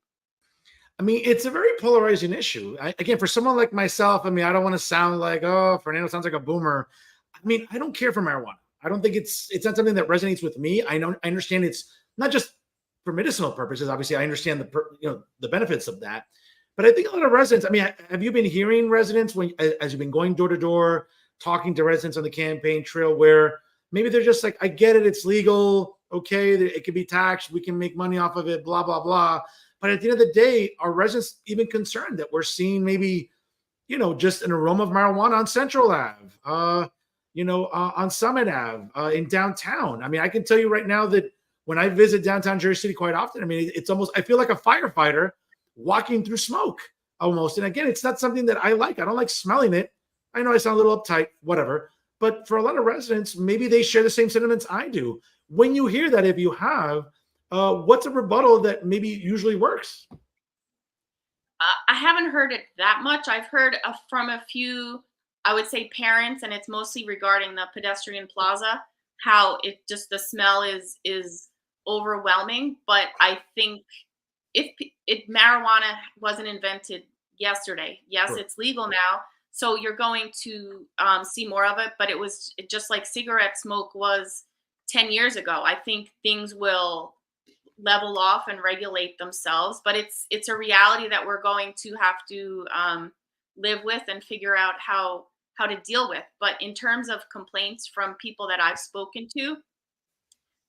I mean, it's a very polarizing issue. Again, for someone like myself, I mean, I don't want to sound like, oh, Fernando sounds like a boomer. I mean, I don't care for marijuana. I don't think it's not something that resonates with me. I understand it's not just for medicinal purposes. Obviously, I understand the benefits of that. But I think a lot of residents, I mean, have you been hearing residents as you've been going door to door, talking to residents on the campaign trail, where maybe they're just like, I get it, it's legal, okay, it can be taxed, we can make money off of it, blah, blah, blah. But at the end of the day, are residents even concerned that we're seeing maybe, just an aroma of marijuana on Central Ave, on Summit Ave, in downtown? I mean, I can tell you right now that when I visit downtown Jersey City quite often, I mean, it's almost, I feel like a firefighter walking through smoke almost. And again, it's not something that I like. I don't like smelling it. I know I sound a little uptight, whatever. But for a lot of residents, maybe they share the same sentiments I do. When you hear that, if you have, what's a rebuttal that maybe usually works? I haven't heard it that much. I've heard from a few, I would say, parents, and it's mostly regarding the pedestrian plaza, how it just, the smell is overwhelming. But I think if marijuana wasn't invented yesterday, yes, Sure. it's legal now. So you're going to see more of it, but it just like cigarette smoke was 10 years ago. I think things will level off and regulate themselves, but it's a reality that we're going to have to live with and figure out how to deal with. But in terms of complaints from people that I've spoken to,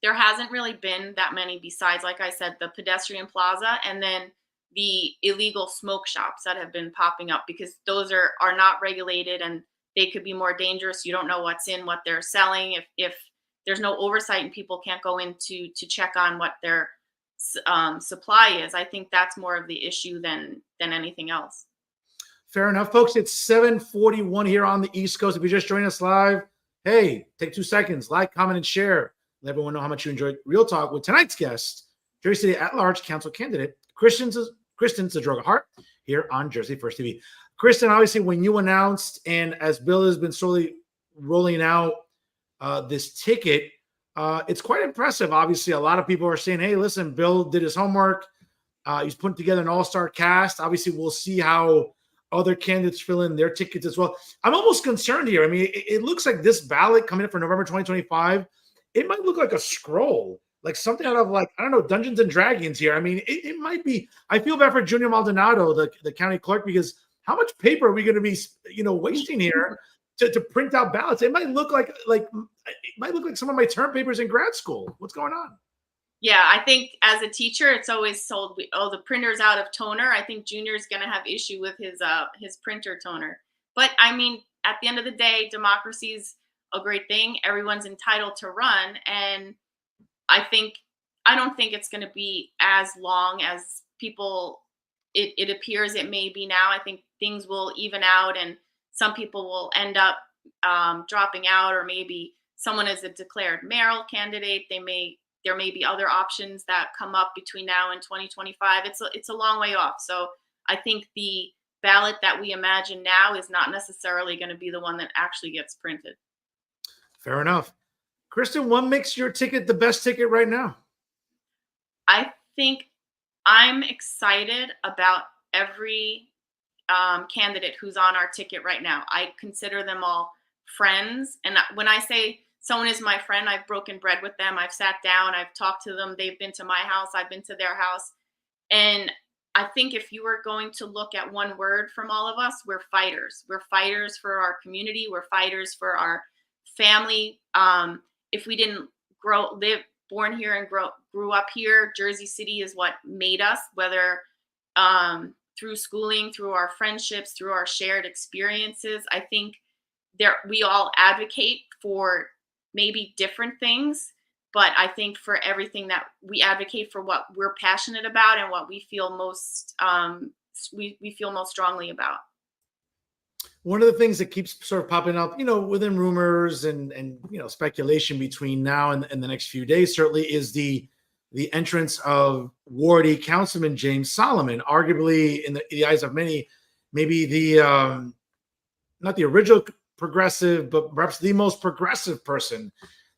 there hasn't really been that many, besides, like I said, the pedestrian plaza and then the illegal smoke shops that have been popping up, because those are not regulated and they could be more dangerous. You don't know what's in what they're selling. If there's no oversight and people can't go in to check on what their supply is, I think that's more of the issue than anything else. Fair enough, folks. It's 7:41 here on the East Coast. If you just joined us live, hey, take 2 seconds, like, comment, and share. Let everyone know how much you enjoyed Real Talk with tonight's guest, Jersey City at-large council candidate, Kristen Zadroga-Hart, here on Jersey First TV. Kristen, obviously, when you announced, and as Bill has been slowly rolling out this ticket, it's quite impressive. Obviously, a lot of people are saying, hey, listen, Bill did his homework. He's putting together an all-star cast. Obviously, we'll see how other candidates fill in their tickets as well. I'm almost concerned here. I mean, it looks like this ballot coming up for November 2025, it might look like a scroll, like something out of, like, I don't know, Dungeons and Dragons here. I mean, it might be. I feel bad for Junior Maldonado, the county clerk, because how much paper are we going to be, wasting here to print out ballots? It might look like some of my term papers in grad school. What's going on? Yeah, I think as a teacher, it's always told, oh, the printer's out of toner. I think Junior's going to have issue with his printer toner. But I mean, at the end of the day, democracy's a great thing. Everyone's entitled to run, and I don't think it's going to be as long as people it appears it may be now. I think things will even out, and some people will end up dropping out, or maybe someone is a declared mayoral candidate. There may be other options that come up between now and 2025. It's a long way off. So I think the ballot that we imagine now is not necessarily going to be the one that actually gets printed. Fair enough. Kristen, what makes your ticket the best ticket right now? I think I'm excited about every candidate who's on our ticket right now. I consider them all friends. And when I say someone is my friend. I've broken bread with them. I've sat down. I've talked to them. They've been to my house. I've been to their house. And I think if you were going to look at one word from all of us, we're fighters. We're fighters for our community. We're fighters for our family. If we didn't born here and grew up here, Jersey City is what made us, whether through schooling, through our friendships, through our shared experiences. I think we all advocate for maybe different things, but I think for everything that we advocate for, what we're passionate about and what we feel most we feel most strongly about. One of the things that keeps sort of popping up, within rumors and speculation between now and the next few days, certainly, is the entrance of Wardie Councilman James Solomon, arguably in the eyes of many, maybe the not the original progressive, but perhaps the most progressive person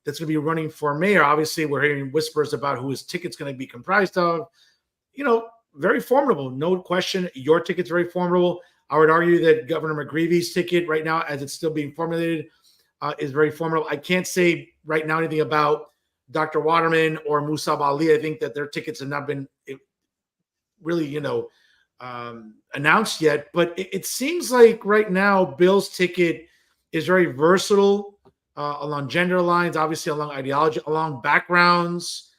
that's going to be running for mayor. Obviously, we're hearing whispers about who his ticket's going to be comprised of. Very formidable, no question. Your ticket's very formidable. I would argue that Governor McGreevy's ticket right now, as it's still being formulated, is very formidable. I can't say right now anything about Dr. Waterman or Musab Ali. I think that their tickets have not been really, announced yet. But it seems like right now Bill's ticket is very versatile along gender lines, obviously along ideology, along backgrounds,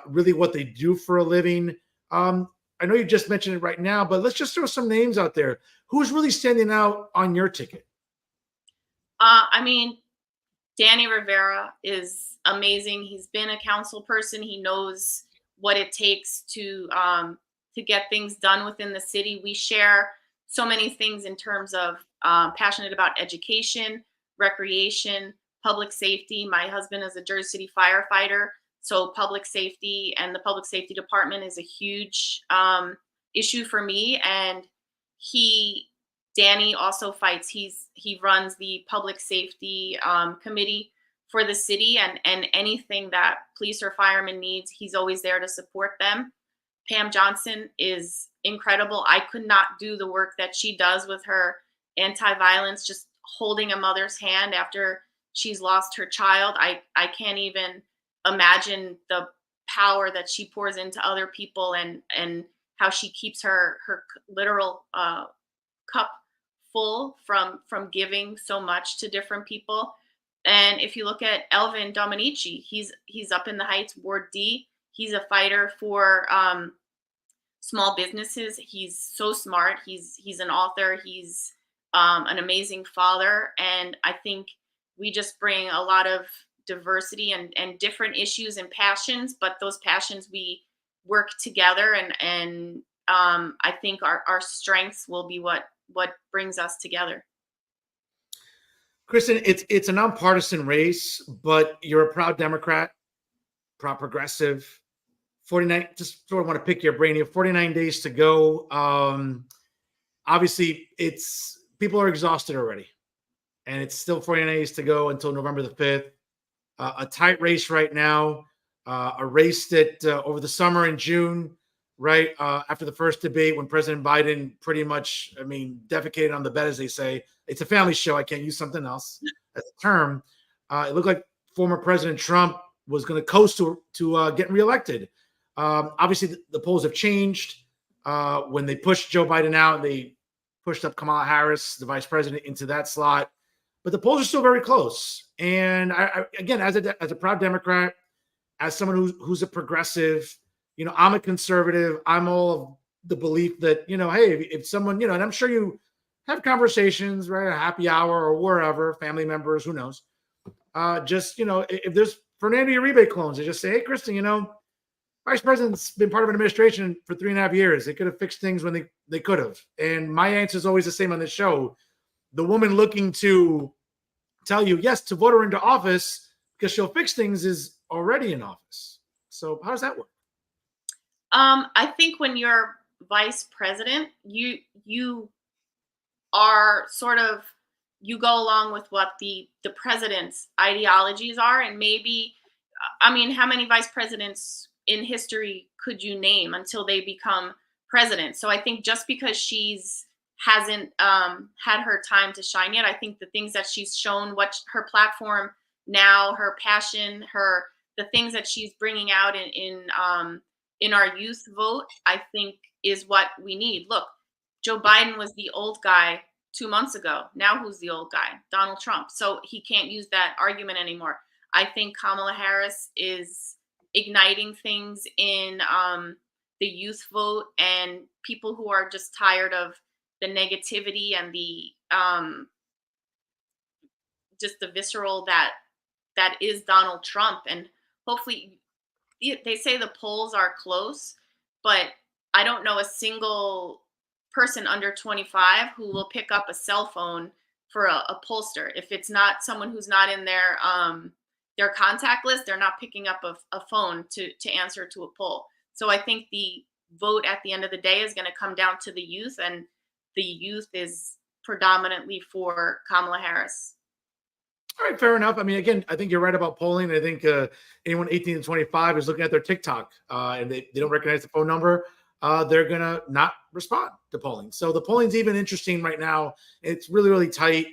really what they do for a living. I know you just mentioned it right now, but let's just throw some names out there. Who's really standing out on your ticket? I mean, Danny Rivera is amazing. He's been a council person. He knows what it takes to get things done within the city. We share so many things in terms of passionate about education, recreation, public safety. My husband is a Jersey City firefighter, so public safety and the public safety department is a huge issue for me. And Danny also fights. He runs the public safety committee for the city, and anything that police or firemen needs, he's always there to support them. Pam Johnson is incredible. I could not do the work that she does with her anti-violence, just holding a mother's hand after she's lost her child. I can't even imagine the power that she pours into other people, and how she keeps her literal cup full from giving so much to different people. And if you look at Elvin Dominici, he's up in the Heights, Ward D. He's a fighter for small businesses. He's so smart. He's an author. He's an amazing father. And I think we just bring a lot of diversity and different issues and passions, but those passions, we work together, and I think our strengths will be what brings us together. Kristen, it's a nonpartisan race, but you're a proud Democrat, proud progressive. 49, just sort of want to pick your brain here. 49 days to go. Obviously, people are exhausted already, and it's still 49 days to go until November the 5th. A tight race right now, a race that over the summer in June, right after the first debate, when President Biden pretty much, defecated on the bed, as they say. It's a family show. I can't use something else as a term. It looked like former President Trump was going to coast to getting reelected. Obviously, the polls have changed. When they pushed Joe Biden out, they pushed up Kamala Harris, the vice president, into that slot. But the polls are still very close. And I again, as a proud Democrat, as someone who's a progressive, I'm a conservative. I'm all of the belief that, hey, if someone, and I'm sure you have conversations, right, a happy hour or wherever, family members, who knows, if there's Fernando Uribe clones, they just say, hey, Kristen, vice president's been part of an administration for 3.5 years. They could have fixed things when they could have. And my answer is always the same on this show. The woman looking to tell you, yes, to vote her into office because she'll fix things is already in office. So how does that work? I think when you're vice president, you are sort of, you go along with what the president's ideologies are. And maybe, how many vice presidents in history could you name until they become president? So I think just because hasn't had her time to shine yet, I think the things that she's shown, what her platform now, her passion, the things that she's bringing out in our youth vote, I think is what we need. Look, Joe Biden was the old guy 2 months ago. Now who's the old guy? Donald Trump. So he can't use that argument anymore. I think Kamala Harris is igniting things in the youth vote and people who are just tired of the negativity and the just the visceral that is Donald Trump. And hopefully, they say the polls are close, but I don't know a single person under 25 who will pick up a cell phone for a pollster. If it's not someone who's not in their contact list, they're not picking up a phone to answer to a poll. So I think the vote at the end of the day is going to come down to the youth, and the youth is predominantly for Kamala Harris. All right, fair enough. I mean, again, I think you're right about polling. I think anyone 18 to 25 is looking at their TikTok and they don't recognize the phone number. They're going to not respond to polling. So the polling's even interesting right now. It's really, really tight.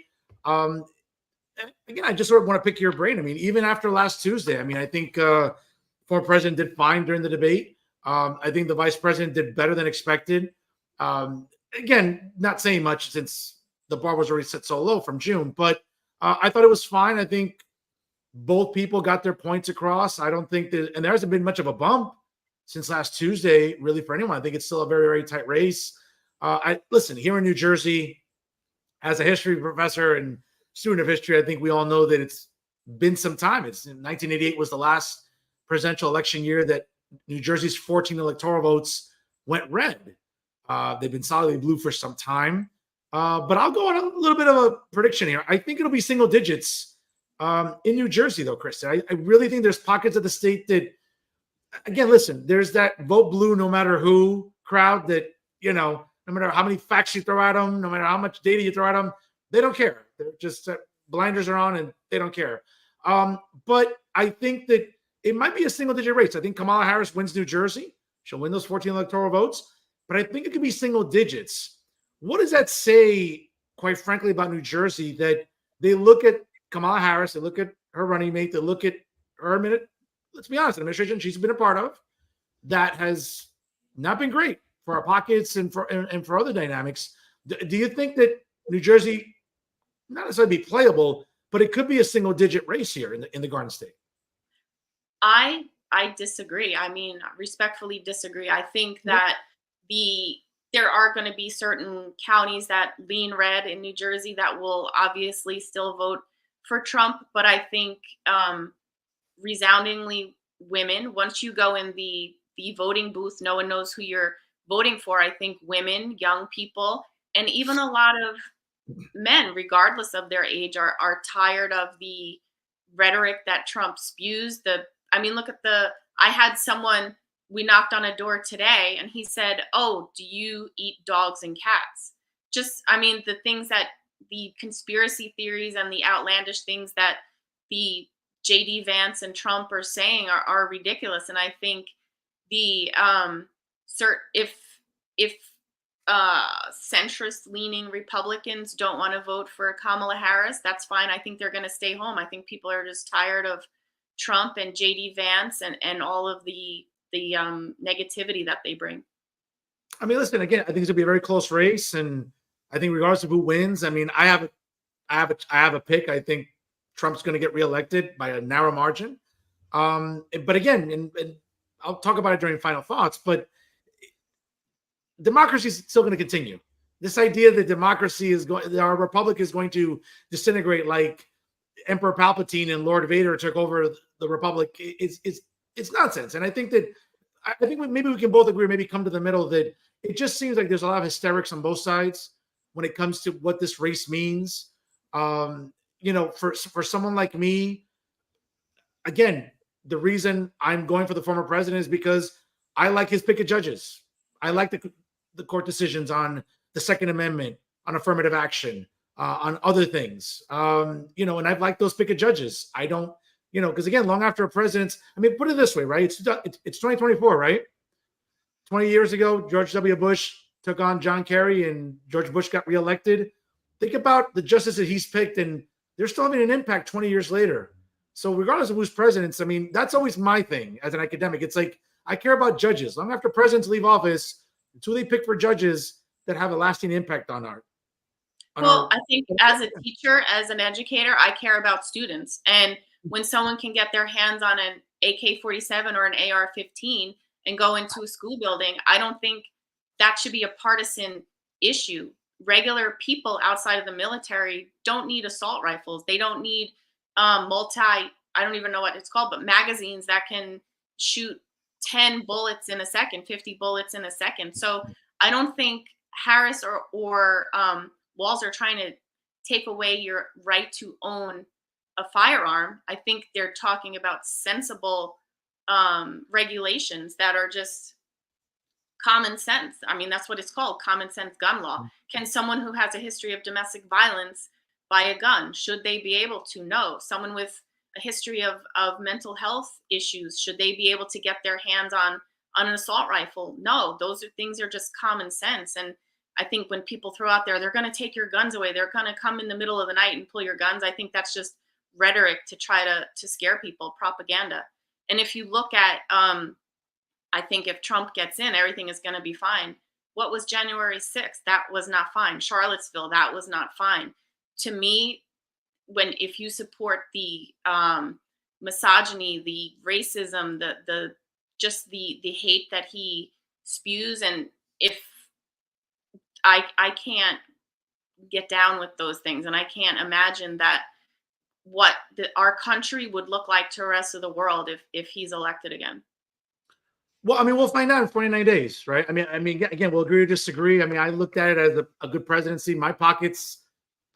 Again, I just sort of want to pick your brain. I mean, even after last Tuesday, I mean, I think former president did fine during the debate. I think the vice president did better than expected. Again, not saying much since the bar was already set so low from June, but I thought it was fine. I think both people got their points across. I don't think that, and there hasn't been much of a bump since last Tuesday, really, for anyone. I think it's still a very, very tight race. Listen, here in New Jersey, as a history professor and student of history, I think we all know that it's been some time. It's 1988 was the last presidential election year that New Jersey's 14 electoral votes went red. They've been solidly blue for some time. But I'll go on a little bit of a prediction here. I think it'll be single digits in New Jersey, though, Kristen. I really think there's pockets of the state that, again, listen, there's that vote blue no matter who crowd that, no matter how many facts you throw at them, no matter how much data you throw at them, they don't care. They're just blinders are on and they don't care. But I think that it might be a single digit race. I think Kamala Harris wins New Jersey. She'll win those 14 electoral votes, but I think it could be single digits. What does that say, quite frankly, about New Jersey, that they look at Kamala Harris, they look at her running mate, they look at her let's be honest, an administration she's been a part of that has not been great for our pockets and for other dynamics. Do you think that New Jersey, not necessarily be playable, but it could be a single digit race here in the Garden State? I disagree. I mean, respectfully disagree. I think that there are going to be certain counties that lean red in New Jersey that will obviously still vote for Trump. But I think resoundingly women, once you go in the voting booth, no one knows who you're voting for. I think women, young people, and even a lot of men, regardless of their age, are tired of the rhetoric that Trump spews. Look at I had someone, we knocked on a door today and he said, "Oh, do you eat dogs and cats?" The things that the conspiracy theories and the outlandish things that the JD Vance and Trump are saying are ridiculous. And I think if centrist leaning Republicans don't want to vote for Kamala Harris, that's fine. I think they're going to stay home. I think people are just tired of Trump and JD Vance and all of the negativity that they bring. I mean, listen, again, I think it's gonna be a very close race, and I think regardless of who wins, I mean, I have a pick. I think Trump's going to get reelected by a narrow margin. But again, and I'll talk about it during final thoughts, but democracy is still going to continue. This idea that our republic is going to disintegrate like Emperor Palpatine and Lord Vader took over the republic, it's nonsense. And I think maybe we can both agree, maybe come to the middle, that it just seems like there's a lot of hysterics on both sides when it comes to what this race means. For someone like me, again, the reason I'm going for the former president is because I like his pick of judges. I like the court decisions on the Second Amendment, on affirmative action, on other things. And I've liked those pick of judges. I don't, because again, long after a president's, put it this way, right? It's 2024, right? 20 years ago, George W. Bush took on John Kerry and George Bush got reelected. Think about the justices that he's picked, and they're still having an impact 20 years later. So regardless of who's presidents, I mean, that's always my thing as an academic. It's like I care about judges. Long after presidents leave office, it's who they pick for judges that have a lasting impact on our Well, I think as a teacher, as an educator, I care about students. And when someone can get their hands on an AK-47 or an AR-15 and go into a school building, I don't think that should be a partisan issue. Regular people outside of the military don't need assault rifles. They don't need I don't even know what it's called, but magazines that can shoot 10 bullets in a second, 50 bullets in a second. So I don't think Harris or Walls are trying to take away your right to own a firearm. I think they're talking about sensible regulations that are just common sense. I mean, that's what it's called, common sense gun law. Can someone who has a history of domestic violence buy a gun? Should they be able to? No. Someone with a history of mental health issues, should they be able to get their hands on an assault rifle? No. Those things are just common sense. And I think when people throw out there, they're going to take your guns away, they're going to come in the middle of the night and pull your guns, I think that's just rhetoric to try to scare people, propaganda. And if you look at, I think if Trump gets in, everything is going to be fine. What was January 6th? That was not fine. Charlottesville, that was not fine. To me, if you support the misogyny, the racism, the hate that he spews, and if I can't get down with those things, and I can't imagine that what our country would look like to the rest of the world if he's elected again. Well, I mean, we'll find out in 29 days, right? I mean, again, we'll agree or disagree. I mean, I looked at it as a good presidency. My pockets,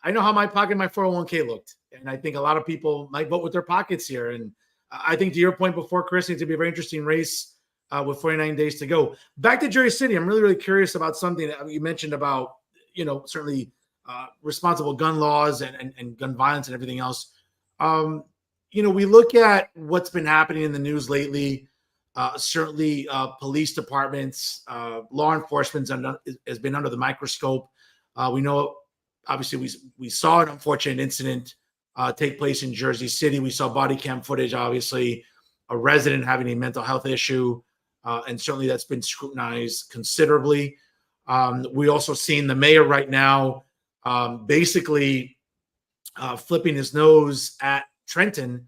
I know how my 401k looked, and I think a lot of people might vote with their pockets here. And I think to your point before, Kristen, it's going to be a very interesting race with 49 days to go. Back to Jersey City, I'm really, really curious about something that you mentioned about, certainly responsible gun laws and gun violence and everything else. We look at what's been happening in the news lately. Certainly, police departments, law enforcement has been under the microscope. We know, obviously, we saw an unfortunate incident take place in Jersey City. We saw body cam footage, obviously, a resident having a mental health issue, and certainly that's been scrutinized considerably. We also seen the mayor right now basically flipping his nose at Trenton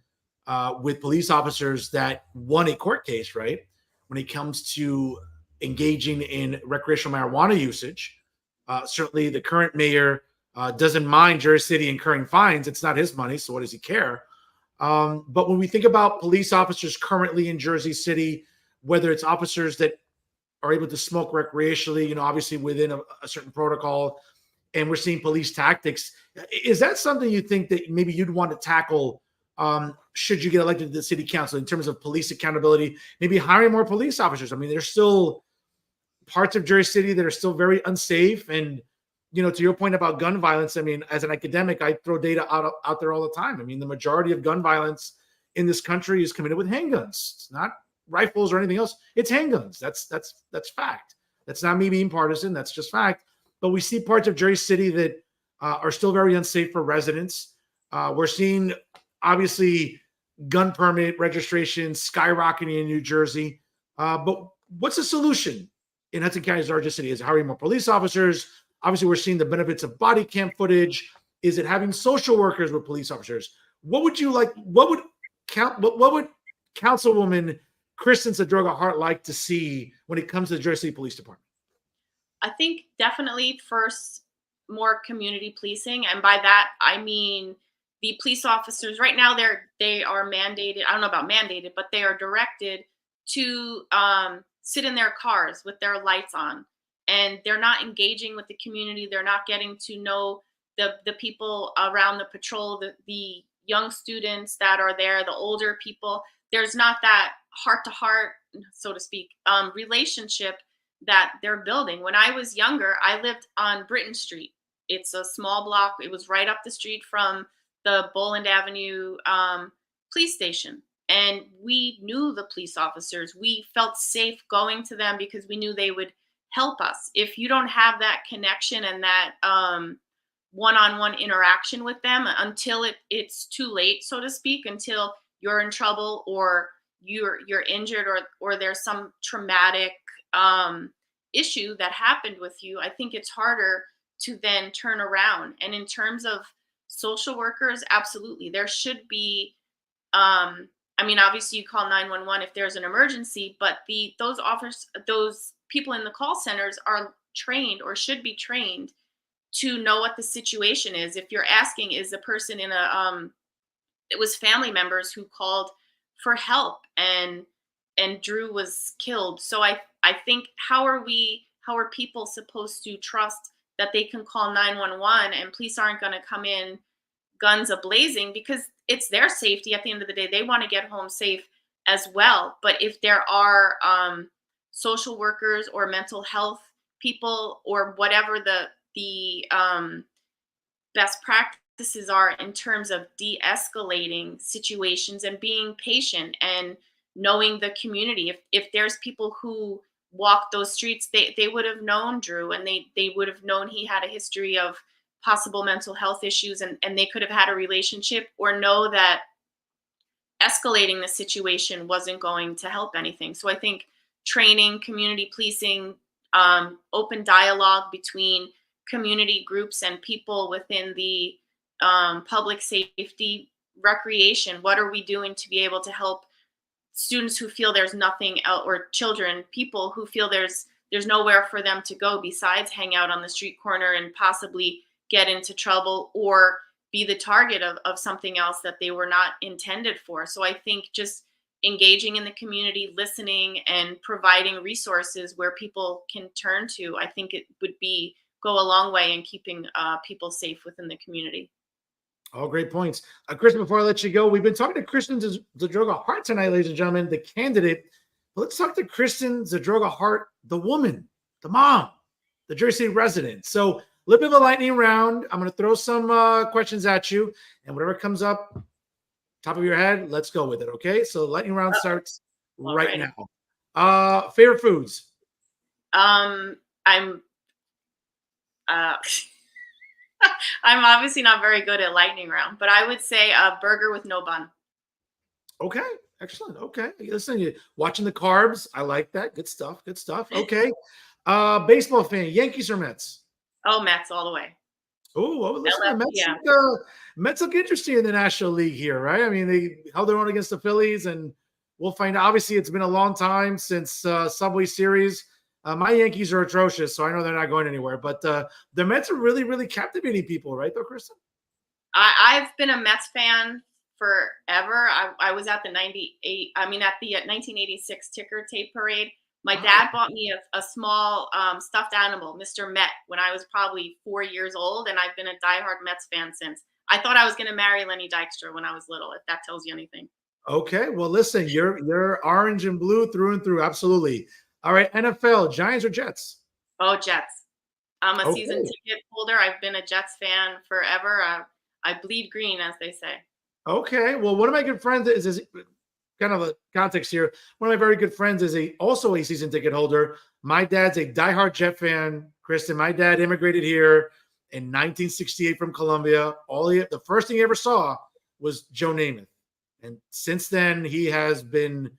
with police officers that won a court case, right? When it comes to engaging in recreational marijuana usage. Certainly the current mayor doesn't mind Jersey City incurring fines. It's not his money, so what does he care? But when we think about police officers currently in Jersey City, whether it's officers that are able to smoke recreationally, obviously within a certain protocol, and we're seeing police tactics, is that something you think that maybe you'd want to tackle should you get elected to the city council in terms of police accountability, maybe hiring more police officers? I mean, there's still parts of Jersey City that are still very unsafe. And, to your point about gun violence, I mean, as an academic, I throw data out there all the time. I mean, the majority of gun violence in this country is committed with handguns. It's not rifles or anything else. It's handguns. That's fact. That's not me being partisan. That's just fact. But we see parts of Jersey City that are still very unsafe for residents. We're seeing, obviously, gun permit registration skyrocketing in New Jersey. But what's the solution in Hudson County's largest city? Is it hiring more police officers? Obviously, we're seeing the benefits of body cam footage. Is it having social workers with police officers? What would you like? What would Councilwoman Kristen Zadroga-Hart like to see when it comes to the Jersey City Police Department? I think definitely first more community policing, and by that I mean the police officers right now they are mandated. I don't know about mandated, but they are directed to sit in their cars with their lights on, and they're not engaging with the community. They're not getting to know the people around the patrol, the young students that are there, the older people. There's not that heart to heart, so to speak, relationship that they're building. When I was younger, I lived on Britton Street. It's a small block. It was right up the street from the Boland Avenue police station. And we knew the police officers. We felt safe going to them because we knew they would help us. If you don't have that connection and that one-on-one interaction with them until it's too late, so to speak, until you're in trouble or you're injured or there's some traumatic issue that happened with you. I think it's harder to then turn around. And in terms of social workers, absolutely, there should be. I mean, obviously, you call 911 if there's an emergency, but those people in the call centers are trained or should be trained to know what the situation is. If you're asking, is the person in a it was family members who called for help and Drew was killed. So I think how are people supposed to trust that they can call 911 and police aren't going to come in guns a-blazing, because it's their safety at the end of the day. They want to get home safe as well. But if there are social workers or mental health people or whatever the best practices are in terms of de-escalating situations and being patient and knowing the community. If there's people who walk those streets, they would have known Drew, and they would have known he had a history of possible mental health issues, and they could have had a relationship, or know that escalating the situation wasn't going to help anything. So I think training, community policing, open dialogue between community groups and people within the public safety, recreation. What are we doing to be able to help students who feel there's nothing out, or children, people who feel there's nowhere for them to go besides hang out on the street corner and possibly get into trouble or be the target of something else that they were not intended for. So I think just engaging in the community, listening, and providing resources where people can turn to, I think it would go a long way in keeping people safe within the community. All great points. Kristen, before I let you go, we've been talking to Kristen Zadroga-Hart tonight, ladies and gentlemen, the candidate. But let's talk to Kristen Zadroga-Hart, the woman, the mom, the Jersey City resident. So a little bit of a lightning round. I'm going to throw some questions at you, and whatever comes up, top of your head, let's go with it, okay? So lightning round starts right now. Favorite foods? I'm I'm obviously not very good at lightning round, but I would say a burger with no bun. Okay, excellent. Okay, listen, you're watching the carbs. I like that. Good stuff. Good stuff. Okay, baseball fan, Yankees or Mets? Oh, Mets all the way. Oh, listen, the Mets look interesting in the National League here, right? I mean, they held their own against the Phillies, and we'll find out. Obviously, it's been a long time since Subway Series. My Yankees are atrocious, so I know they're not going anywhere. But the Mets are really, really captivating people, right, though, Kristen? I've been a Mets fan forever. I was at the 1986 ticker tape parade. My dad bought me a small stuffed animal, Mr. Met, when I was probably 4 years old, and I've been a diehard Mets fan since. I thought I was going to marry Lenny Dykstra when I was little, if that tells you anything. Okay, well, listen, you're orange and blue through and through, absolutely. All right, NFL, Giants or Jets? Oh, Jets. I'm a season ticket holder. I've been a Jets fan forever. I bleed green, as they say. Okay, well, one of my good friends is kind of a context here. One of my very good friends is also a season ticket holder. My dad's a diehard Jet fan, Kristen. My dad immigrated here in 1968 from Colombia. The first thing he ever saw was Joe Namath. And since then, he has been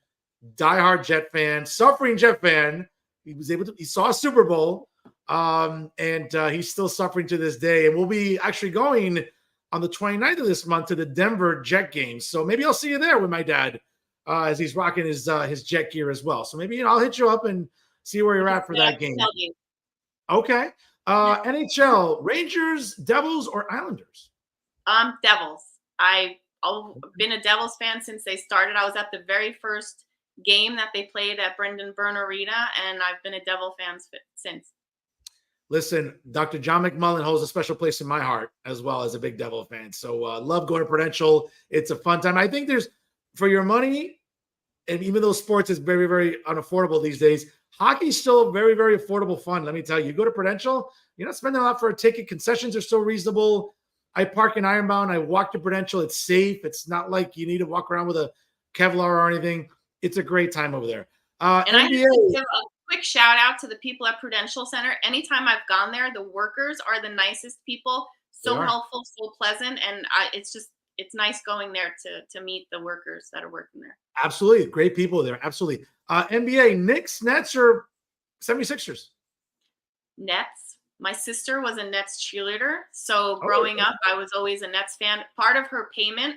diehard Jet fan, suffering Jet fan. He saw a Super Bowl, and he's still suffering to this day. And we'll be actually going on the 29th of this month to the Denver Jet games. So maybe I'll see you there with my dad as he's rocking his Jet gear as well. So maybe I'll hit you up and see where you're at for that game. Okay. NHL, Rangers, Devils, or Islanders? Devils. I've been a Devils fan since they started. I was at the very first game that they played at Brendan Byrne Arena, and I've been a Devil fan since. Listen, Dr. John McMullen holds a special place in my heart as well as a big Devil fan. So love going to Prudential. It's a fun time. I think there's, for your money, and even though sports is very, very unaffordable these days, hockey's still very, very affordable fun. Let me tell you, you go to Prudential, you're not spending a lot for a ticket. Concessions are still reasonable. I park in Ironbound. I walk to Prudential. It's safe. It's not like you need to walk around with a Kevlar or anything. It's a great time over there. And NBA. I have to give a quick shout out to the people at Prudential Center. Anytime I've gone there, the workers are the nicest people. They so are. helpful, so pleasant, and it's nice going there to meet the workers that are working there. Absolutely. Great people there. Absolutely. NBA, Knicks, Nets, or 76ers? Nets. My sister was a Nets cheerleader, so Oh, growing up, I was always a Nets fan. Part of her payment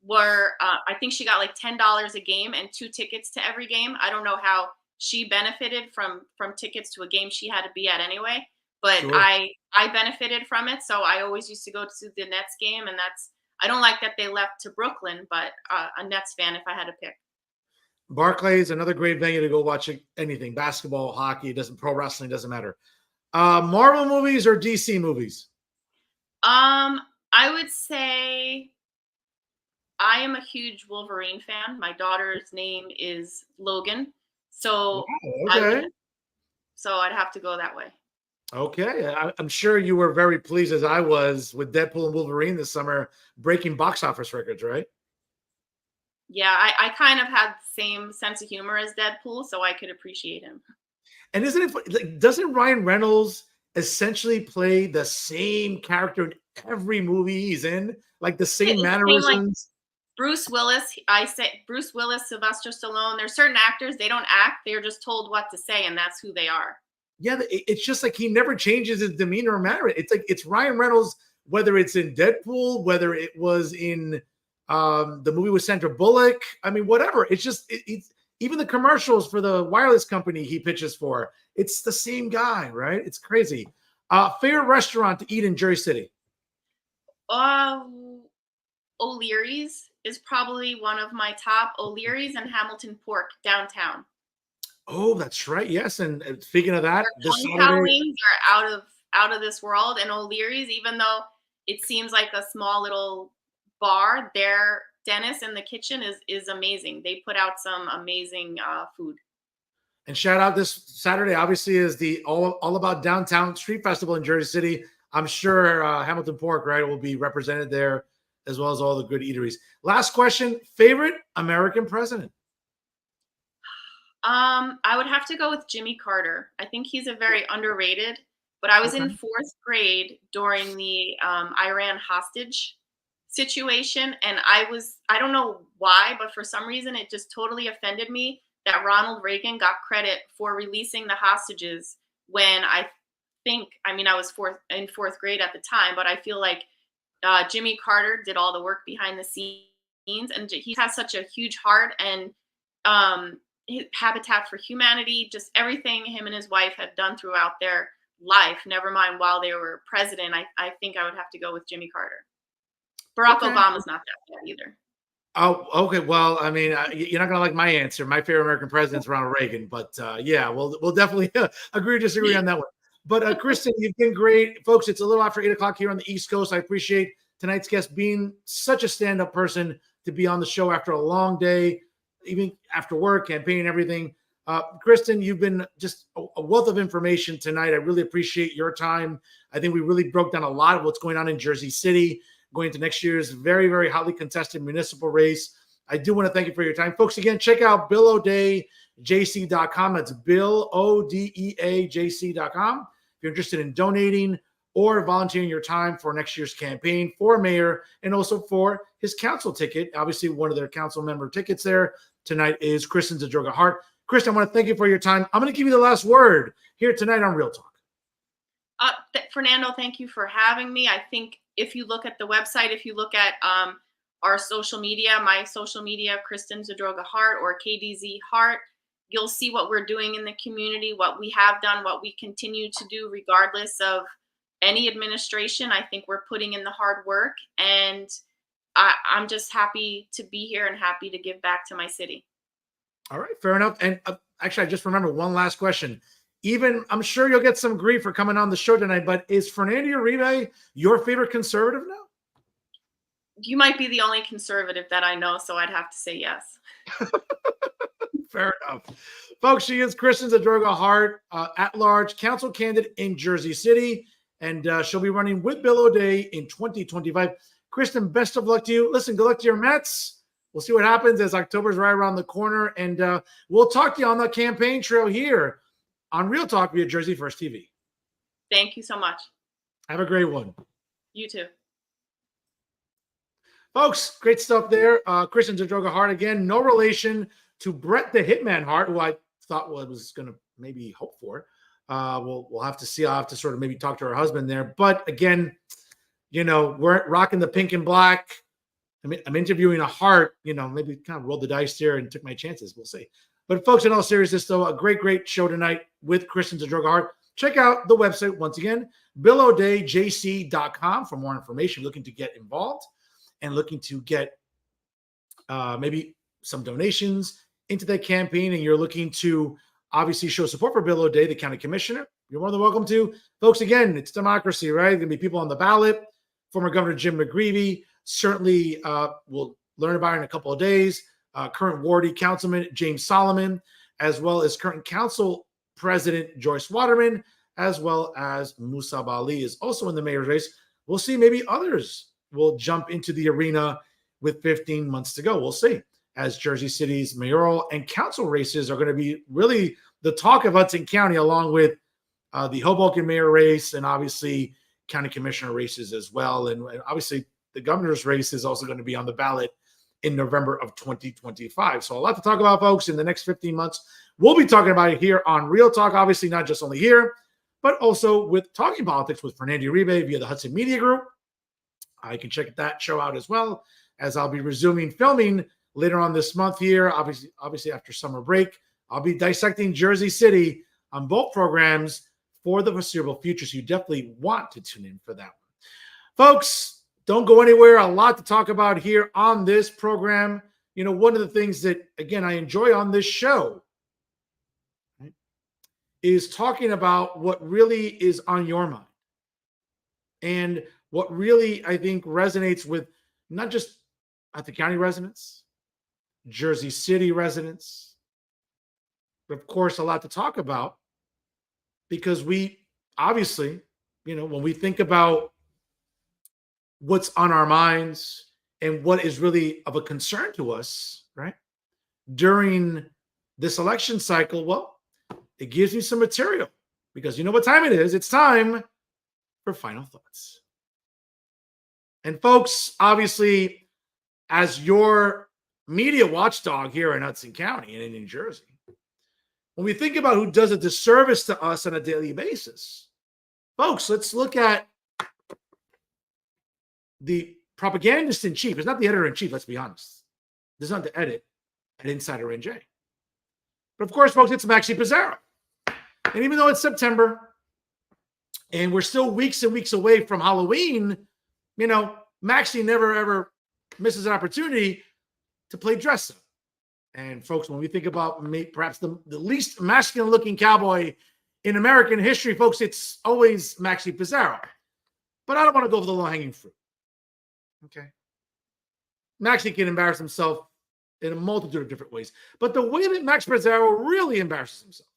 were I think she got like $10 a game and 2 tickets to every game. I don't know how she benefited from tickets to a game she had to be at anyway, but sure. I benefited from it. So I always used to go to the Nets game, and I don't like that they left to Brooklyn, but a Nets fan if I had to pick. Barclays, another great venue to go watch anything, basketball, hockey, it doesn't pro wrestling, doesn't matter. Marvel movies or DC movies? I would say I am a huge Wolverine fan. My daughter's name is Logan, Wow, so I would okay. I'd have to go that way. Okay. I'm sure you were very pleased as I was with Deadpool and Wolverine this summer, breaking box office records, right? Yeah, I kind of had the same sense of humor as Deadpool, so I could appreciate him. And isn't it like, doesn't Ryan Reynolds essentially play the same character in every movie he's in? Like the Yeah, same it's the same like mannerisms? Bruce Willis. I say Bruce Willis, Sylvester Stallone. There's certain actors they don't act; they're just told what to say, and that's who they are. Yeah, it's just like he never changes his demeanor or manner. It's like it's Ryan Reynolds, whether it's in Deadpool, whether it was in the movie with Sandra Bullock. I mean, whatever. It's just it's even the commercials for the wireless company he pitches for. It's the same guy, right? It's crazy. Favorite restaurant to eat in Jersey City? Uh, O'Leary's is probably one of my top. O'Leary's and Hamilton Pork downtown. Oh, that's right. Yes, and speaking of that, Their this kung pao Saturday. wings are out of this world, and O'Leary's, even though it seems like a small little bar, their Dennis in the kitchen is amazing. They put out some amazing food. And shout out this Saturday, obviously, is the all about downtown street festival in Jersey City. I'm sure Hamilton Pork, right, will be represented there as well as all the good eateries. Last question: favorite American president? I would have to go with Jimmy Carter. I think he's a very underrated. But I was Okay. in fourth grade during the Iran hostage situation, and I don't know why, but for some reason it just totally offended me that Ronald Reagan got credit for releasing the hostages when I mean I was in fourth grade at the time, but I feel like Jimmy Carter did all the work behind the scenes, and he has such a huge heart and Habitat for Humanity, just everything him and his wife have done throughout their life, never mind while they were president. I think I would have to go with Jimmy Carter. Barack Okay. Obama's not that bad either. Oh, okay. Well, I mean, you're not gonna like my answer. My favorite American president is Ronald Reagan, but yeah, we'll definitely agree or disagree on that one. But Kristen, you've been great, folks. It's a little after 8 o'clock here on the East Coast. I appreciate tonight's guest being such a stand-up person to be on the show after a long day, even after work, campaign, everything. Kristen, you've been just a wealth of information tonight. I really appreciate your time. I think we really broke down a lot of what's going on in Jersey City, going into next year's very, very hotly contested municipal race. I do want to thank you for your time. Folks, again, check out BillO'DeaJC.com. That's BillO'DeaJC.com. If you're interested in donating or volunteering your time for next year's campaign for mayor and also for his council ticket. Obviously, one of their council member tickets there tonight is Kristen Zadroga-Hart. Kristen, I want to thank you for your time. I'm going to give you the last word here tonight on Real Talk. Fernando, thank you for having me. I think if you look at the website, if you look at our social media, my social media, Kristen Zadroga-Hart or KDZ Hart, you'll see what we're doing in the community, what we have done, what we continue to do, regardless of any administration. I think we're putting in the hard work, and I'm just happy to be here and happy to give back to my city. All right, fair enough. And actually, I just remember one last question. Even I'm sure you'll get some grief for coming on the show tonight, but is Fernando Uribe your favorite conservative now? You might be the only conservative that I know, so I'd have to say yes. Fair enough. Folks, she is Kristen Zadroga-Hart, at-large council candidate in Jersey City, and she'll be running with Bill O'Day in 2025. Kristen, best of luck to you. Listen, good luck to your Mets. We'll see what happens as October's right around the corner, and we'll talk to you on the campaign trail here on Real Talk via Jersey First TV. Thank you so much. Have a great one. You too. Folks, great stuff there. Kristen Zadroga-Hart again, no relation to Brett the Hitman Hart, who I thought was going to maybe hope for. We'll have to see. I'll have to sort of maybe talk to her husband there. But again, we're rocking the pink and black. I'm interviewing a Hart. Maybe kind of rolled the dice here and took my chances. We'll see. But folks, in all seriousness, though, a great show tonight with Kristen Zadroga-Hart. Check out the website once again, BillO'DayJC.com for more information. Looking to get involved and looking to get maybe some donations into that campaign, and you're looking to obviously show support for Bill O'Day, the county commissioner, you're more than welcome to. Folks, again, it's democracy, right? There's going to be people on the ballot. Former Governor Jim McGreevey, certainly we'll learn about it in a couple of days. Current Wardy Councilman James Solomon, as well as current Council President Joyce Waterman, as well as Musab Ali is also in the mayor's race. We'll see, maybe others will jump into the arena with 15 months to go. We'll see, as Jersey City's mayoral and council races are going to be really the talk of Hudson County, along with the Hoboken mayor race and obviously county commissioner races as well. And obviously the governor's race is also going to be on the ballot in November of 2025. So a lot to talk about, folks, in the next 15 months. We'll be talking about it here on Real Talk, obviously not just only here, but also with Talking Politics with Fernando Uribe via the Hudson Media Group. I can check that show out as well, as I'll be resuming filming later on this month here, obviously after summer break. I'll be dissecting Jersey City on both programs for the foreseeable future, so you definitely want to tune in for that one. Folks, don't go anywhere. A lot to talk about here on this program. One of the things that, again, I enjoy on this show, right, is talking about what really is on your mind. And what really, I think, resonates with not just Hudson County residents, Jersey City residents, but of course, a lot to talk about, because we obviously, when we think about what's on our minds and what is really of a concern to us, right, during this election cycle, well, it gives me some material, because you know what time it is. It's time for Final Thoughts. And folks, obviously, as your media watchdog here in Hudson County and in New Jersey, when we think about who does a disservice to us on a daily basis, folks, let's look at the propagandist in chief. It's not the editor in chief, let's be honest. This is not the edit at Insider NJ. But of course, folks, it's Maxi Pizarro. And even though it's September and we're still weeks and weeks away from Halloween, Maxi never ever misses an opportunity to play dress up. And folks, when we think about perhaps the least masculine looking cowboy in American history, folks, it's always Maxi Pizarro. But I don't want to go for the low hanging fruit. Okay. Maxi can embarrass himself in a multitude of different ways. But the way that Max Pizarro really embarrasses himself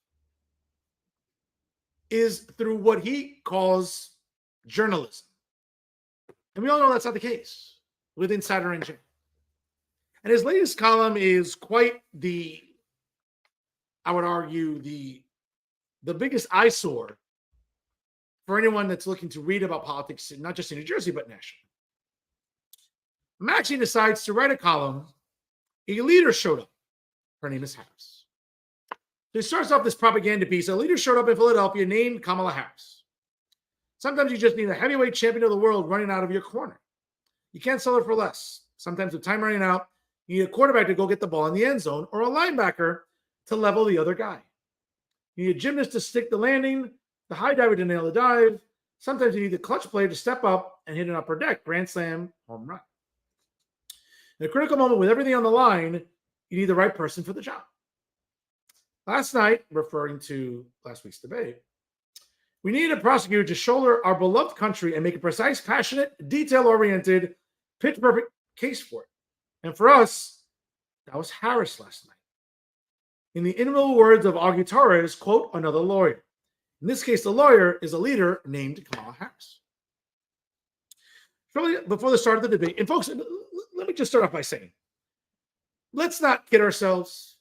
is through what he calls journalism. And we all know that's not the case with Insider NJ. And his latest column is quite I would argue, the biggest eyesore for anyone that's looking to read about politics, not just in New Jersey, but nationally. Maxie decides to write a column. A leader showed up. Her name is Harris. So he starts off this propaganda piece. A leader showed up in Philadelphia named Kamala Harris. Sometimes you just need a heavyweight champion of the world running out of your corner. You can't sell it for less. Sometimes with time running out, you need a quarterback to go get the ball in the end zone, or a linebacker to level the other guy. You need a gymnast to stick the landing, the high diver to nail the dive. Sometimes you need the clutch player to step up and hit an upper deck, grand slam, home run. In a critical moment with everything on the line, you need the right person for the job. Last night, referring to last week's debate, we needed a prosecutor to shoulder our beloved country and make a precise, passionate, detail-oriented, pitch-perfect case for it. And for us, that was Harris last night. In the inimitable words of Augie Torres, quote, another lawyer. In this case, the lawyer is a leader named Kamala Harris. Shortly before the start of the debate, and folks, let me just start off by saying, let's not kid ourselves.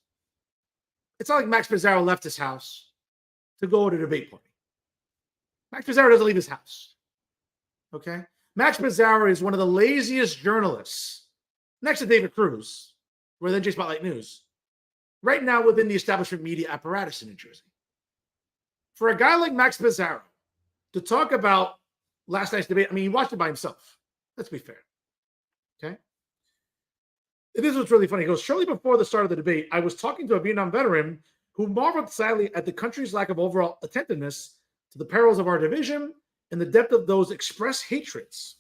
It's not like Max Pizarro left his house to go to debate plenty. Max Pizarro doesn't leave his house. Okay? Max Mazzaro is one of the laziest journalists, next to David Cruz, where then J Spotlight News, right now within the establishment media apparatus in New Jersey. For a guy like Max Mazzaro to talk about last night's debate, I mean, he watched it by himself. Let's be fair. Okay. This is what's really funny. He goes, shortly before the start of the debate, I was talking to a Vietnam veteran who marveled sadly at the country's lack of overall attentiveness to the perils of our division and the depth of those expressed hatreds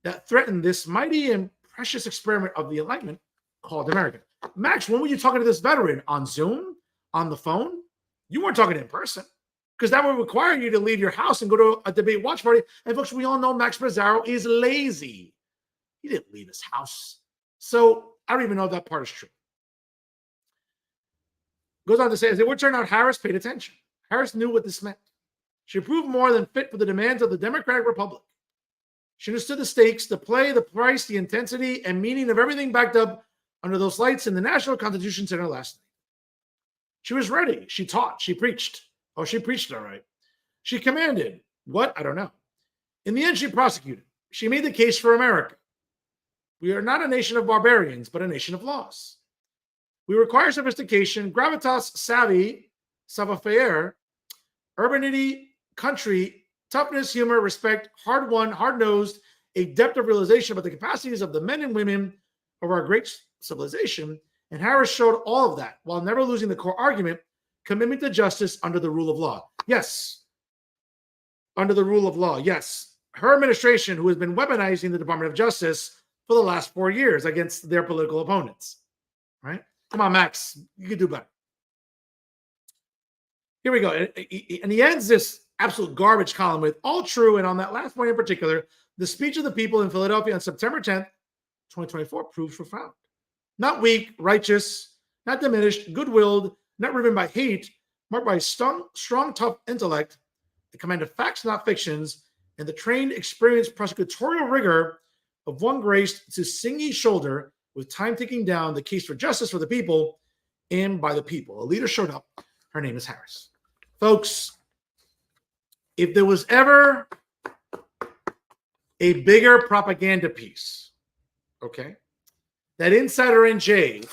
that threaten this mighty and precious experiment of the Enlightenment called America. Max, when were you talking to this veteran? On Zoom? On the phone? You weren't talking in person, because that would require you to leave your house and go to a debate watch party. And folks, we all know Max Mazzaro is lazy. He didn't leave his house. So I don't even know if that part is true. Goes on to say, as it would turn out, Harris paid attention. Harris knew what this meant. She proved more than fit for the demands of the Democratic Republic. She understood the stakes, the play, the price, the intensity, and meaning of everything backed up under those lights in the National Constitution Center last night. She was ready. She taught. She preached. Oh, she preached all right. She commanded. What? I don't know. In the end, she prosecuted. She made the case for America. We are not a nation of barbarians, but a nation of laws. We require sophistication, gravitas, savvy, savoir-faire, urbanity, country, toughness, humor, respect, hard-won, hard-nosed, a depth of realization about the capacities of the men and women of our great civilization. And Harris showed all of that while never losing the core argument, commitment to justice under the rule of law. Yes, under the rule of law. Yes, her administration, who has been weaponizing the Department of Justice for the last 4 years against their political opponents. Right? Come on, Max, you can do better. Here we go. And he ends this absolute garbage column with all true. And on that last point in particular, the speech of the people in Philadelphia on September 10th, 2024 proves profound. Not weak, righteous, not diminished, good-willed, not driven by hate, marked by strong, tough intellect, the command of facts, not fictions, and the trained, experienced prosecutorial rigor of one graced to singy shoulder with time ticking down the case for justice for the people and by the people. A leader showed up. Her name is Harris. Folks, if there was ever a bigger propaganda piece, okay, that Insider NJ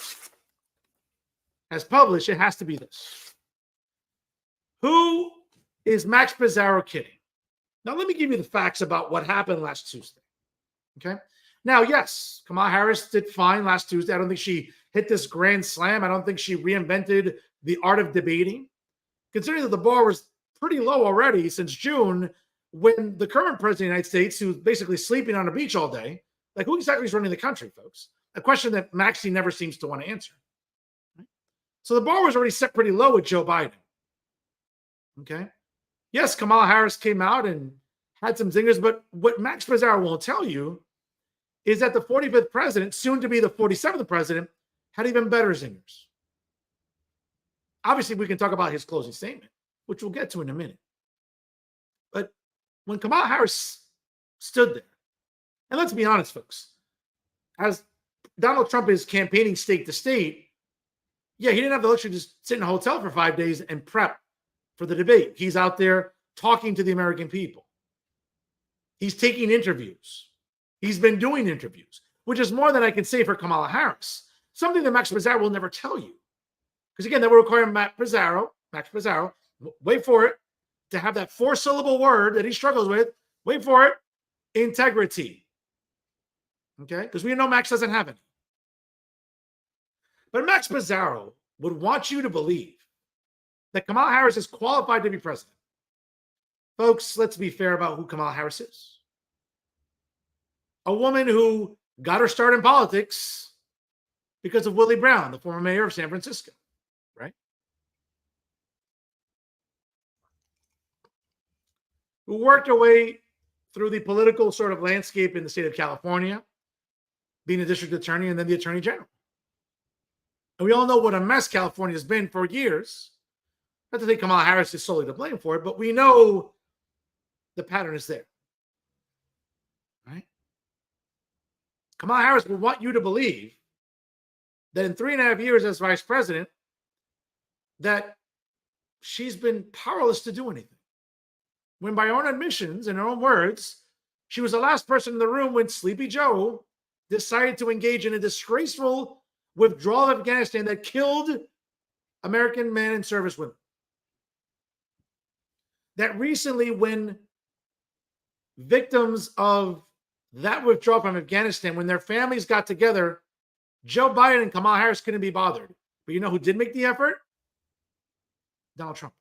has published, it has to be this. Who is Max Mazzaro kidding? Now, let me give you the facts about what happened last Tuesday. Okay. Now, yes, Kamala Harris did fine last Tuesday. I don't think she hit this grand slam. I don't think she reinvented the art of debating, considering that the bar was pretty low already since June, when the current president of the United States, who's basically sleeping on a beach all day, like who exactly is running the country, folks? A question that Maxie never seems to want to answer. Right? So the bar was already set pretty low with Joe Biden. Okay. Yes, Kamala Harris came out and had some zingers, but what Max Mazzaro won't tell you is that the 45th president, soon to be the 47th president, had even better zingers. Obviously, we can talk about his closing statement, which we'll get to in a minute. But when Kamala Harris stood there, and let's be honest, folks, as Donald Trump is campaigning state to state, yeah, he didn't have the luxury to just sit in a hotel for 5 days and prep for the debate. He's out there talking to the American people. He's taking interviews. He's been doing interviews, which is more than I can say for Kamala Harris. Something that Max Mazzaro will never tell you. Because again, that will require Max Mazzaro, wait for it, to have that 4-syllable word that he struggles with. Wait for it, integrity. Okay? Because we know Max doesn't have any. But Max Mazzaro would want you to believe that Kamala Harris is qualified to be president. Folks, let's be fair about who Kamala Harris is. A woman who got her start in politics because of Willie Brown, the former mayor of San Francisco, right? Who worked her way through the political sort of landscape in the state of California, being a district attorney and then the attorney general. And we all know what a mess California has been for years. Not to think Kamala Harris is solely to blame for it, but we know the pattern is there, right? Kamala Harris would want you to believe that in 3.5 years as vice president, that she's been powerless to do anything. When by her own admissions and her own words, She was the last person in the room when Sleepy Joe decided to engage in a disgraceful withdrawal of Afghanistan that killed American men and servicewomen. That recently, when victims of that withdrawal from Afghanistan, when their families got together, Joe Biden and Kamala Harris couldn't be bothered. But you know who did make the effort? Donald Trump.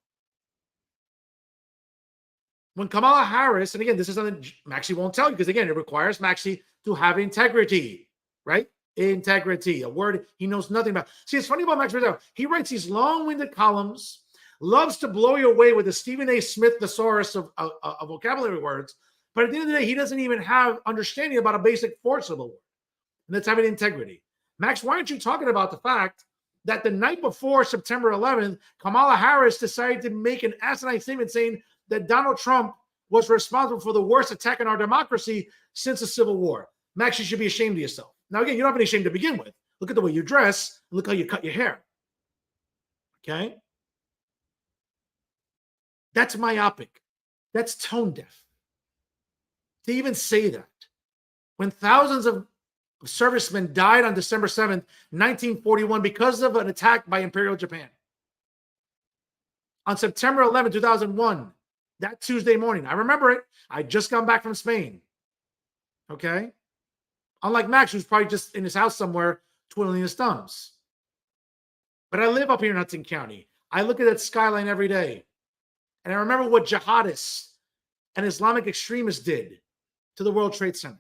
When Kamala Harris, and again, this is something Maxie won't tell you because, again, it requires Maxie to have integrity, right? Integrity, a word he knows nothing about. See, it's funny about Max Brazil. He writes these long-winded columns, loves to blow you away with the Stephen A. Smith thesaurus of vocabulary words, but at the end of the day, he doesn't even have understanding about a basic force of a word, and that's having integrity. Max, why aren't you talking about the fact that the night before September 11th, Kamala Harris decided to make an asinine statement saying that Donald Trump was responsible for the worst attack on our democracy since the Civil War? Max, you should be ashamed of yourself. Now, again, you don't have any shame to begin with. Look at the way you dress. And look how you cut your hair. Okay? That's myopic. That's tone deaf. To even say that, when thousands of servicemen died on December 7th, 1941, because of an attack by Imperial Japan. On September 11, 2001, that Tuesday morning, I remember it. I just got back from Spain. Okay? Unlike Max, who's probably just in his house somewhere twiddling his thumbs. But I live up here in Hudson County. I look at that skyline every day. And I remember what jihadists and Islamic extremists did to the World Trade Center,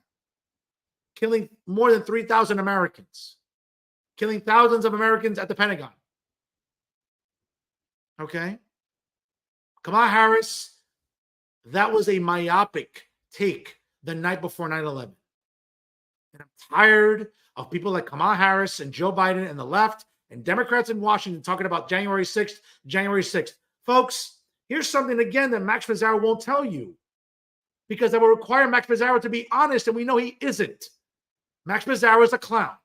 killing more than 3,000 Americans, killing thousands of Americans at the Pentagon. Okay? Kamala Harris, that was a myopic take the night before 9/11. And I'm tired of people like Kamala Harris and Joe Biden and the left and Democrats in Washington talking about January 6th, January 6th. Folks, here's something again that Max Pizarro won't tell you, because that will require Max Pizarro to be honest, and we know he isn't. Max Pizarro is a clown.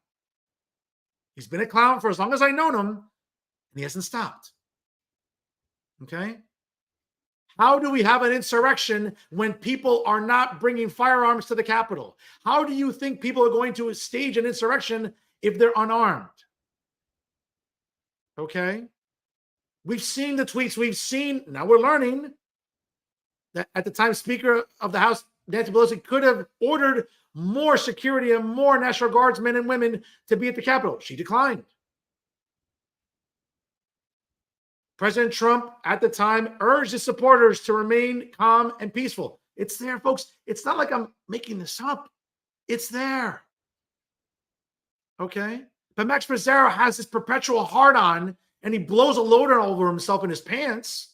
He's been a clown for as long as I've known him, and he hasn't stopped. Okay? How do we have an insurrection when people are not bringing firearms to the Capitol? How do you think people are going to stage an insurrection if they're unarmed? Okay? We've seen the tweets. We've seen, now we're learning that at the time, Speaker of the House, Nancy Pelosi, could have ordered more security and more National Guardsmen and women to be at the Capitol. She declined. President Trump, at the time, urged his supporters to remain calm and peaceful. It's there, folks. It's not like I'm making this up. It's there. Okay? But Max Pizarro has this perpetual hard-on, and he blows a load all over himself in his pants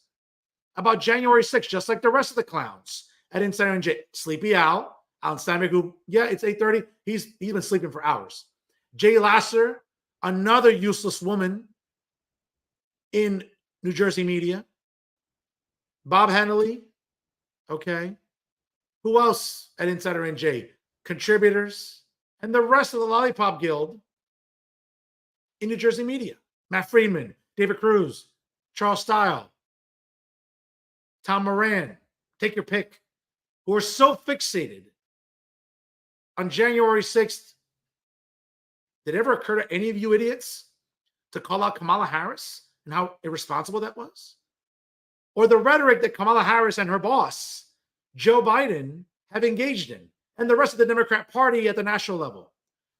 about January 6th, just like the rest of the clowns at Insider NJ. Sleepy Al, Alan Steinberg, who, yeah, it's 8:30. He's been sleeping for hours. Jay Lasser, another useless woman in New Jersey media. Bob Hannelly. Okay. Who else at Insider NJ? Contributors and the rest of the Lollipop Guild in New Jersey media. Matt Friedman, David Cruz, Charles Stile, Tom Moran, take your pick, who are so fixated on January 6th. Did it ever occur to any of you idiots to call out Kamala Harris and how irresponsible that was? Or the rhetoric that Kamala Harris and her boss, Joe Biden, have engaged in, and the rest of the Democrat Party at the national level.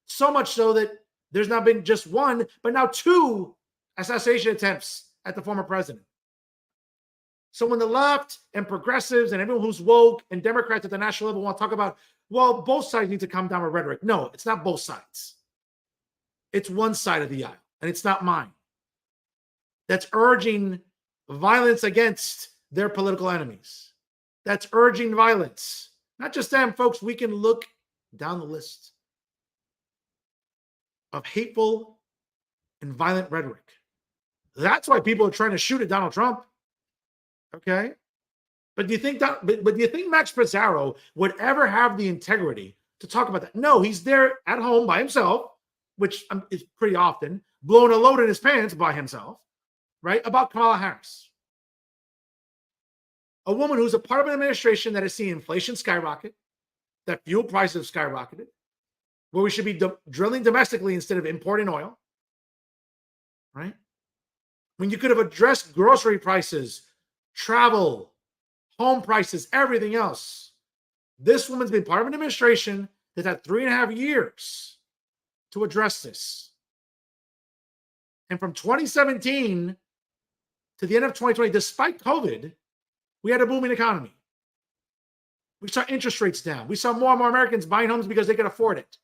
So much so that there's not been just one, but now two assassination attempts at the former president. So when the left and progressives and everyone who's woke and Democrats at the national level want to talk about, well, both sides need to calm down with rhetoric. No, it's not both sides. It's one side of the aisle, and it's not mine. That's urging violence against their political enemies. That's urging violence. Not just them, folks. We can look down the list of hateful and violent rhetoric. That's why people are trying to shoot at Donald Trump. Okay? But do you think that? But do you think Max Pizarro would ever have the integrity to talk about that? No, he's there at home by himself, which is pretty often, blowing a load in his pants by himself, right? About Kamala Harris, a woman who's a part of an administration that has seen inflation skyrocket, that fuel prices have skyrocketed, where we should be drilling domestically instead of importing oil, right? When you could have addressed grocery prices, travel, home prices, everything else. This woman's been part of an administration that had 3.5 years to address this. And from 2017 to the end of 2020, despite COVID, we had a booming economy. We saw interest rates down. We saw more and more Americans buying homes because they could afford it.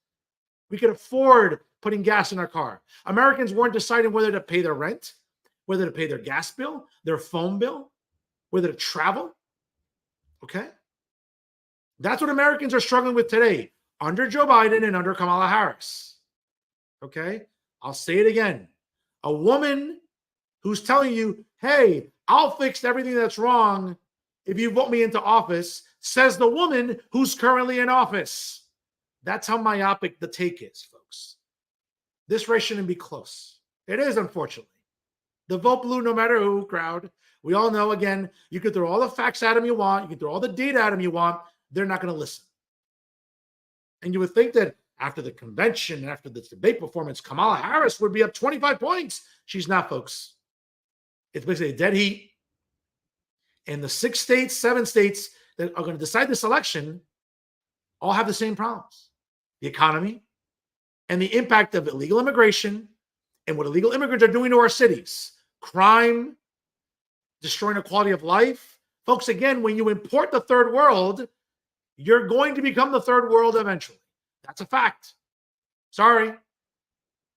We could afford putting gas in our car. Americans weren't deciding whether to pay their rent, whether to pay their gas bill, their phone bill, whether to travel. Okay? That's what Americans are struggling with today under Joe Biden and under Kamala Harris. Okay? I'll say it again. A woman who's telling you, hey, I'll fix everything that's wrong if you vote me into office, says the woman who's currently in office. That's how myopic the take is, folks. This race shouldn't be close. It is, unfortunately. The vote blue no matter who crowd. We all know, again, you can throw all the facts at them you want. You can throw all the data at them you want. They're not going to listen. And you would think that after the convention, after this debate performance, Kamala Harris would be up 25 points. She's not, folks. It's basically a dead heat. And the 6 states, 7 states that are going to decide this election all have the same problems. The economy and the impact of illegal immigration and what illegal immigrants are doing to our cities. Crime, destroying the quality of life. Folks, again, when you import the third world, you're going to become the third world eventually. That's a fact. Sorry.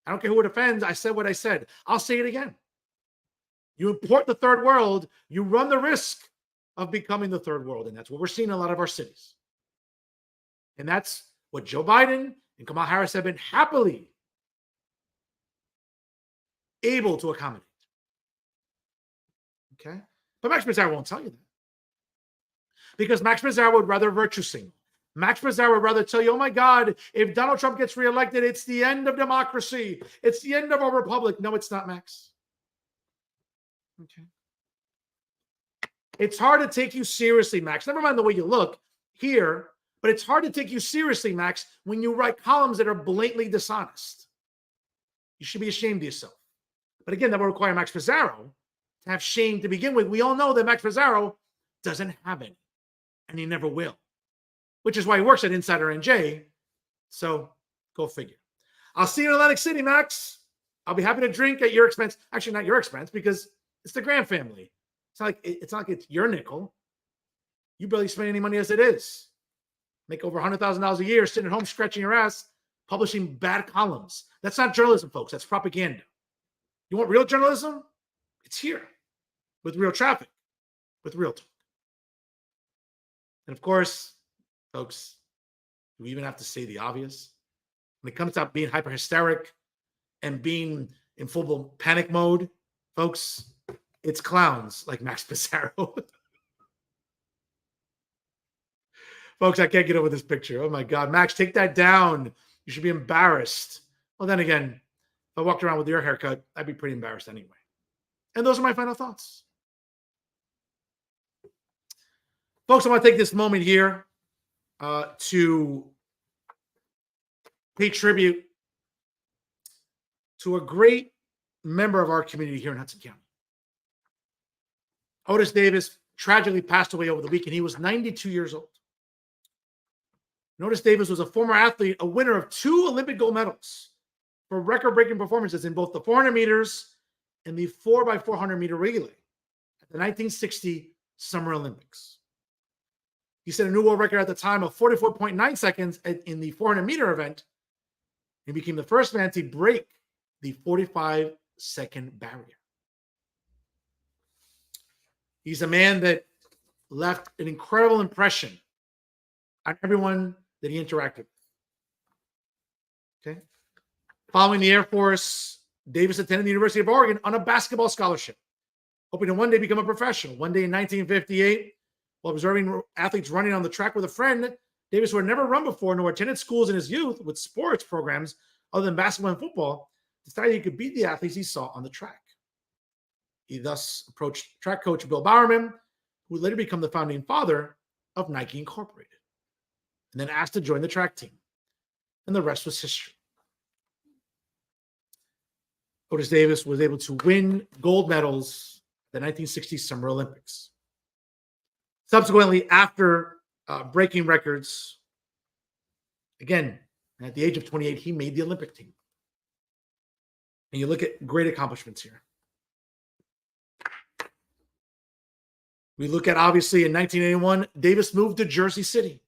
I don't care who it offends. I said what I said. I'll say it again. You import the third world, you run the risk of becoming the third world. And that's what we're seeing in a lot of our cities. And that's what Joe Biden and Kamala Harris have been happily able to accommodate. Okay? But Max Mazzaro won't tell you that. Because Max Mazzaro would rather virtue signal. Max Mazzaro would rather tell you, oh my God, if Donald Trump gets reelected, it's the end of democracy. It's the end of our republic. No, it's not, Max. Okay. It's hard to take you seriously, Max. Never mind the way you look here, but it's hard to take you seriously, Max, when you write columns that are blatantly dishonest. You should be ashamed of yourself. But again, that will require Max Mazzaro to have shame to begin with. We all know that Max Mazzaro doesn't have any, and he never will, which is why he works at Insider NJ. So go figure. I'll see you in Atlantic City, Max. I'll be happy to drink at your expense. Actually, not your expense, because it's the Graham family. It's not like it's your nickel. You barely spend any money as it is. Make over $100,000 a year sitting at home scratching your ass, publishing bad columns. That's not journalism, folks. That's propaganda. You want real journalism? It's here with real traffic, with real talk. And of course, folks, do we even have to say the obvious? When it comes to being hyper hysteric and being in full panic mode, folks, it's clowns like Max Mazzaro. Folks, I can't get over this picture. Oh my God, Max, take that down. You should be embarrassed. Well, then again, if I walked around with your haircut, I'd be pretty embarrassed anyway. And those are my final thoughts. Folks, I want to take this moment here to pay tribute to a great member of our community here in Hudson County. Otis Davis tragically passed away over the weekend. He was 92 years old. Otis Davis was a former athlete, a winner of 2 Olympic gold medals for record-breaking performances in both the 400 meters and the 4x400 meter relay at the 1960 Summer Olympics. He set a new world record at the time of 44.9 seconds in the 400 meter event. He became the first man to break the 45-second barrier. He's a man that left an incredible impression on everyone that he interacted with. Okay. Following the Air Force, Davis attended the University of Oregon on a basketball scholarship, hoping to one day become a professional. One day in 1958, while observing athletes running on the track with a friend, Davis, who had never run before nor attended schools in his youth with sports programs other than basketball and football, decided he could beat the athletes he saw on the track. He thus approached track coach Bill Bowerman, who would later become the founding father of Nike Incorporated. and then asked to join the track team. And the rest was history. Otis Davis was able to win gold medals at the 1960 Summer Olympics. Subsequently, after breaking records, again, at the age of 28, he made the Olympic team. And you look at great accomplishments here. We look at, obviously, in 1981, Davis moved to Jersey City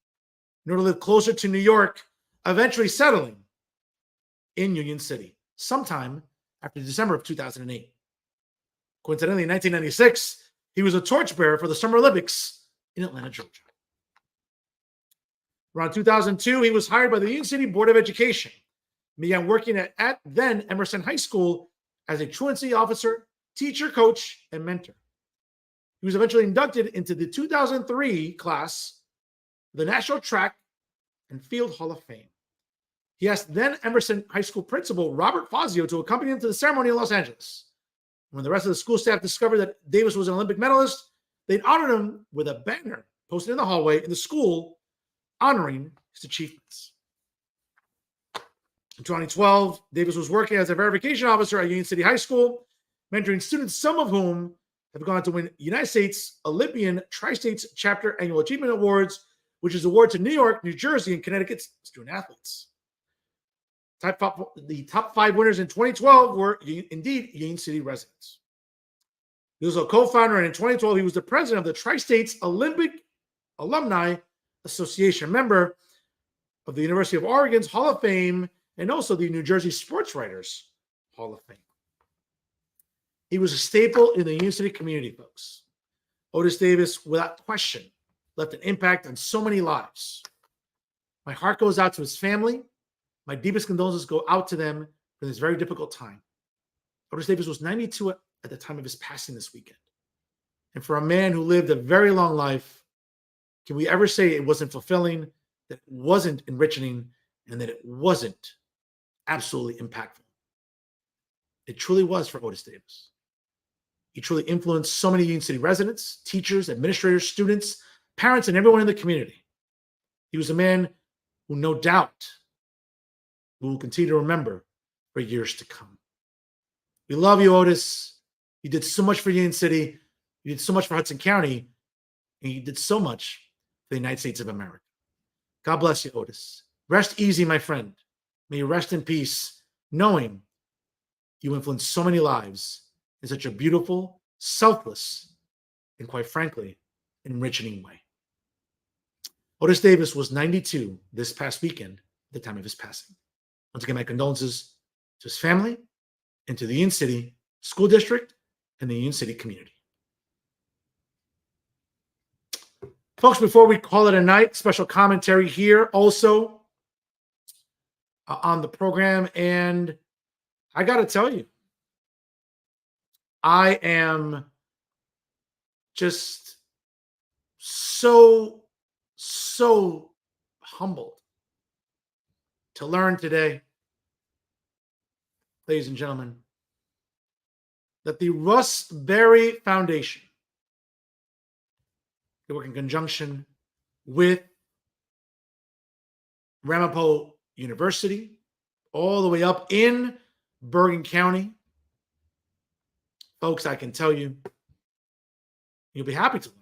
in order to live closer to New York, eventually settling in Union City sometime after December of 2008. Coincidentally, in 1996, he was a torchbearer for the Summer Olympics in Atlanta, Georgia. Around 2002, he was hired by the Union City Board of Education, began working at then Emerson High School as a truancy officer, teacher, coach, and mentor. He was eventually inducted into the 2003 class of the National Track and Field Hall of Fame. He asked then Emerson High School principal Robert Fazio to accompany him to the ceremony in Los Angeles. When the rest of the school staff discovered that Davis was an Olympic medalist, they honored him with a banner posted in the hallway in the school honoring his achievements. In 2012, Davis was working as a verification officer at Union City High School, mentoring students, some of whom have gone to win United States Olympian Tri-States Chapter Annual Achievement Awards, which is awarded to New York, New Jersey, and Connecticut's student athletes. The top 5 winners in 2012 were indeed Union City residents. He was a co-founder, and in 2012, he was the president of the Tri-States Olympic Alumni Association, member of the University of Oregon's Hall of Fame, and also the New Jersey Sports Writers Hall of Fame. He was a staple in the Union City community, folks. Otis Davis, without question, left an impact on so many lives. My heart goes out to his family. My deepest condolences go out to them for this very difficult time. Otis Davis was 92 at the time of his passing this weekend. And for a man who lived a very long life, can we ever say it wasn't fulfilling, that it wasn't enriching, and that it wasn't absolutely impactful? It truly was for Otis Davis. He truly influenced so many Union City residents, teachers, administrators, students, parents, and everyone in the community. He was a man who, no doubt, we will continue to remember for years to come. We love you, Otis. You did so much for Union City. You did so much for Hudson County. And you did so much for the United States of America. God bless you, Otis. Rest easy, my friend. May you rest in peace, knowing you influenced so many lives in such a beautiful, selfless, and quite frankly, enriching way. Otis Davis was 92 this past weekend at the time of his passing. Once again, my condolences to his family and to the Union City School District and the Union City community. Folks, before we call it a night, special commentary here also on the program. And I got to tell you, I am just so humbled to learn today, ladies and gentlemen, that the Russ Berry Foundation, they work in conjunction with Ramapo University, all the way up in Bergen County. Folks, I can tell you, you'll be happy to learn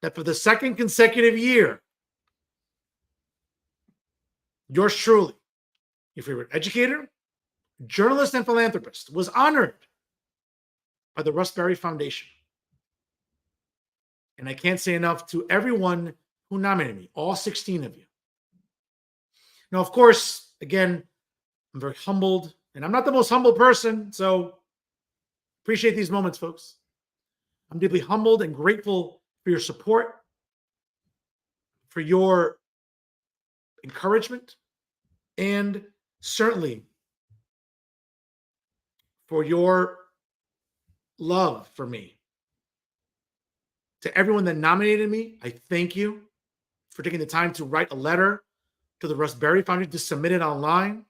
that for the second consecutive year, yours truly, your favorite educator, journalist, and philanthropist, was honored by the Russ Berry Foundation. And I can't say enough to everyone who nominated me, all 16 of you. Now, of course, again, I'm very humbled, and I'm not the most humble person, so appreciate these moments, folks. I'm deeply humbled and grateful for your support, for your encouragement, and certainly for your love for me. To everyone that nominated me, I thank you for taking the time to write a letter to the Russ Berry Foundation, to submit it online.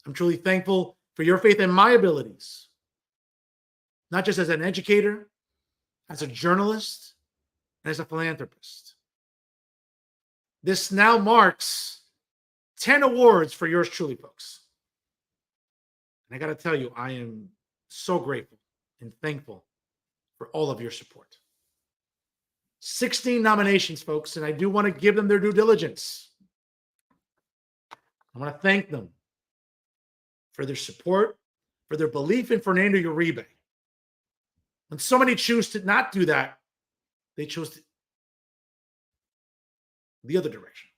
I'm truly thankful for your faith in my abilities, not just as an educator, as a journalist, and as a philanthropist. This now marks 10 awards for yours truly, folks. And I got to tell you, I am so grateful and thankful for all of your support. 16 nominations, folks, and I do want to give them their due diligence. I want to thank them for their support, for their belief in Fernando Uribe. When so many choose to not do that, they chose the other direction.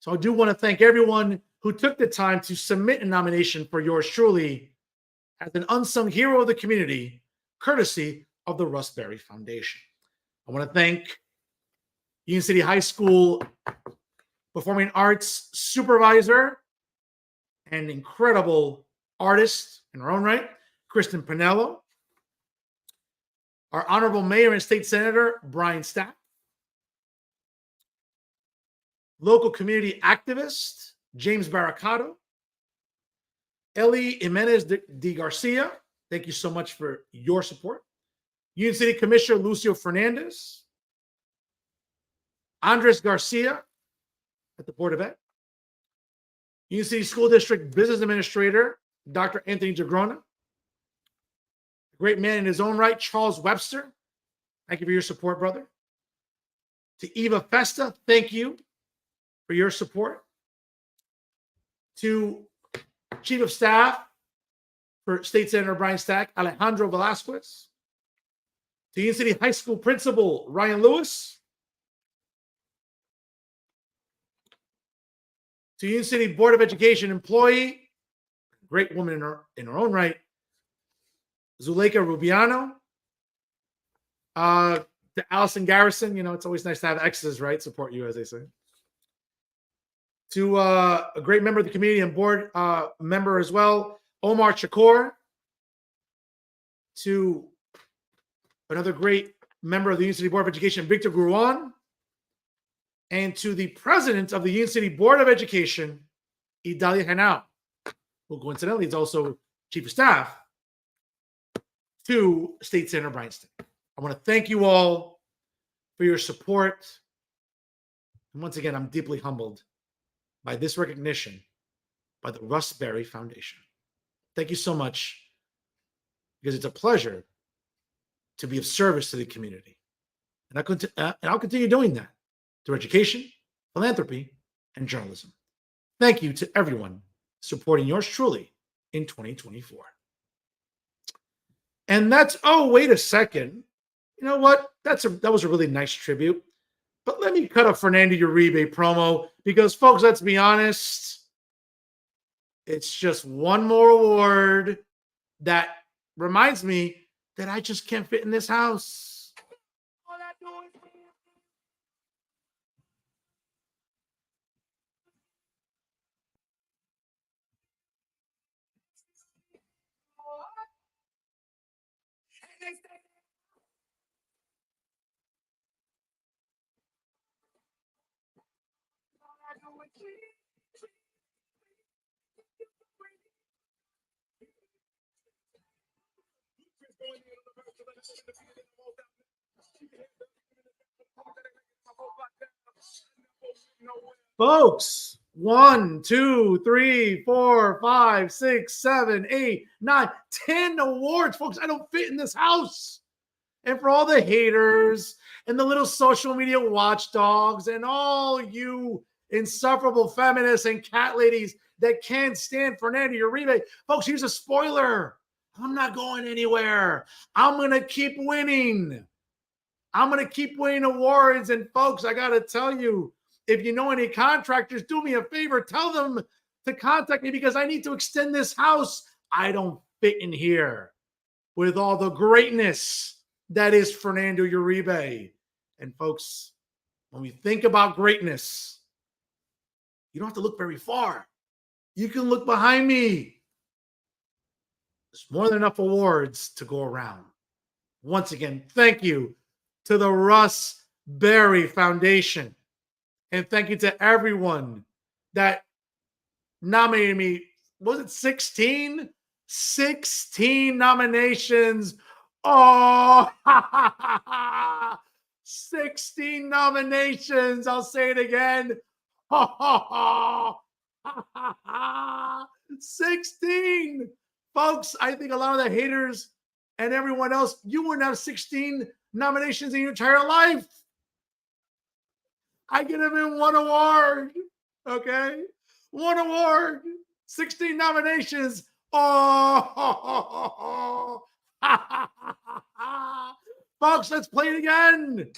So I do want to thank everyone who took the time to submit a nomination for yours truly as an unsung hero of the community, courtesy of the Russ Berry Foundation. I want to thank Union City High School Performing Arts Supervisor and incredible artist in her own right, Kristen Pinello. Our Honorable Mayor and State Senator, Brian Stack. Local community activist, James Barracato. Ellie Jimenez de Garcia, thank you so much for your support. Union City Commissioner Lucio Fernandez. Andres Garcia at the Board of Ed. Union City School District Business Administrator, Dr. Anthony Jagrona. A great man in his own right, Charles Webster. Thank you for your support, brother. To Eva Festa, thank you for your support. To Chief of Staff for State Senator Brian Stack, Alejandro Velasquez. To Union City High School Principal Ryan Lewis. To Union City Board of Education employee, great woman in her own right, Zuleika Rubiano. To Allison Garrison, it's always nice to have exes, right? Support you, as they say. To a great member of the community and board member as well, Omar Chakor. To another great member of the Union City Board of Education, Victor Gruan. And to the president of the Union City Board of Education, Idalia Henao, who coincidentally is also chief of staff to State Senator Brian Stack. I want to thank you all for your support. And once again, I'm deeply humbled by this recognition by the Russ Berry Foundation. Thank you so much, because it's a pleasure to be of service to the community. And I'll continue doing that through education, philanthropy, and journalism. Thank you to everyone supporting yours truly in 2024. And that's, oh, wait a second. You know what? That was a really nice tribute. But let me cut a Fernando Uribe promo, because, folks, let's be honest, it's just one more award that reminds me that I just can't fit in this house. All I do is folks, 1, 2, 3, 4, 5, 6, 7, 8, 9, 10 awards, folks. I don't fit in this house. And for all the haters and the little social media watchdogs and all you insufferable feminists and cat ladies that can't stand Fernando Uribe, folks, here's a spoiler. I'm not going anywhere. I'm going to keep winning. I'm going to keep winning awards. And folks, I got to tell you, if you know any contractors, do me a favor. Tell them to contact me, because I need to extend this house. I don't fit in here with all the greatness that is Fernando Uribe. And folks, when we think about greatness, you don't have to look very far. You can look behind me. There's more than enough awards to go around. Once again, thank you to the Russ Berry Foundation. And thank you to everyone that nominated me. Was it 16? 16 nominations. Oh, nominations. I'll say it again. 16. Folks, I think a lot of the haters and everyone else, you wouldn't have 16 nominations in your entire life. I could have been one award. Okay? One award. 16 nominations. Oh, folks, let's play it again.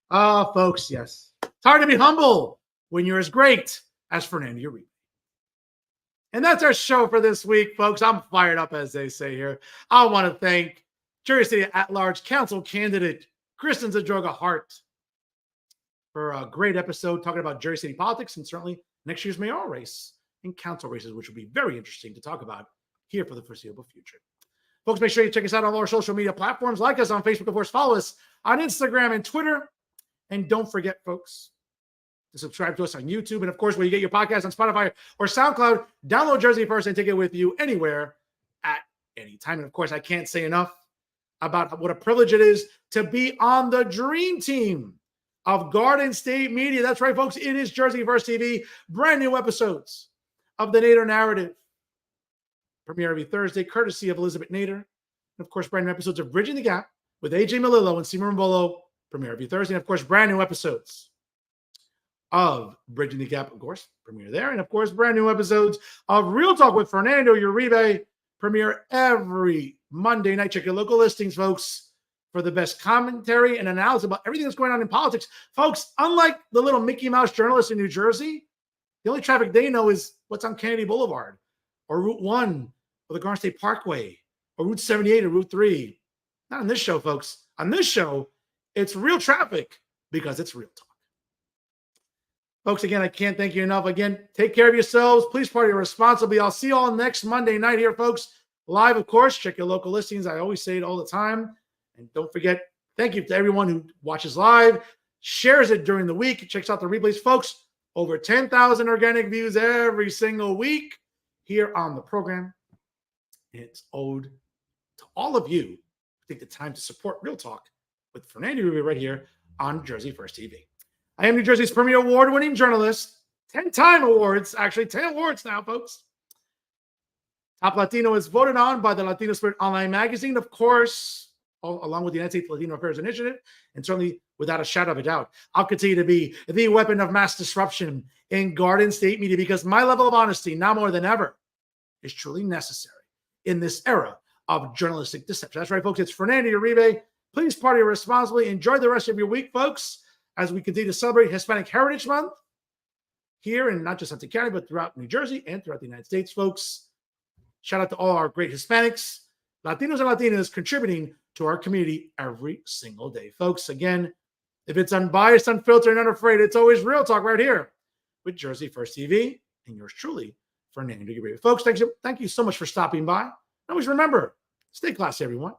Folks, yes. It's hard to be humble when you're as great as Fernando Uribe. And that's our show for this week, folks. I'm fired up, as they say here. I want to thank Jersey City at-large council candidate Kristen Zadroga-Hart for a great episode talking about Jersey City politics and certainly next year's mayoral race and council races, which will be very interesting to talk about here for the foreseeable future. Folks, make sure you check us out on all our social media platforms. Like us on Facebook, of course. Follow us on Instagram and Twitter. And don't forget, folks, to subscribe to us on YouTube. And, of course, when you get your podcast on Spotify or SoundCloud, download Jersey First and take it with you anywhere at any time. And, of course, I can't say enough about what a privilege it is to be on the dream team of Garden State Media. That's right, folks. It is Jersey First TV. Brand new episodes of the Nader Narrative premiere every Thursday, courtesy of Elizabeth Nader. And, of course, brand new episodes of Bridging the Gap with AJ Melillo and Seymour Mbolo premiere every Thursday. And, of course, brand new episodes of Bridging the Gap, of course, premiere there. And, of course, brand new episodes of Real Talk with Fernando Uribe premiere every Monday night. Check your local listings, folks, for the best commentary and analysis about everything that's going on in politics. Folks, unlike the little Mickey Mouse journalists in New Jersey, the only traffic they know is what's on Kennedy Boulevard or Route 1 or the Garden State Parkway or Route 78 or Route 3. Not on this show, folks. On this show, it's real traffic because it's real talk. Folks, again, I can't thank you enough. Again, take care of yourselves. Please party responsibly. I'll see you all next Monday night here, folks. Live, of course. Check your local listings. I always say it all the time. And don't forget, thank you to everyone who watches live, shares it during the week, checks out the replays. Folks, over 10,000 organic views every single week here on the program. It's owed to all of you who take the time to support Real Talk with Fernando Uribe right here on Jersey First TV. I am New Jersey's premier award-winning journalist. 10-time awards, actually 10 awards now, folks. Top Latino is voted on by the Latino Spirit Online magazine, of course, along with the United States Latino Affairs Initiative, and certainly without a shadow of a doubt, I'll continue to be the weapon of mass disruption in Garden State Media because my level of honesty, now more than ever, is truly necessary in this era of journalistic deception. That's right, folks. It's Fernando Uribe. Please party responsibly. Enjoy the rest of your week, folks, as we continue to celebrate Hispanic Heritage Month here in not just Hudson County, but throughout New Jersey and throughout the United States, folks. Shout out to all our great Hispanics, Latinos, and Latinas contributing to our community every single day. Folks, again, if it's unbiased, unfiltered, and unafraid, it's always Real Talk right here with Jersey First TV and yours truly, Fernando Uribe. Folks, thank you so much for stopping by. Always remember, stay classy, everyone.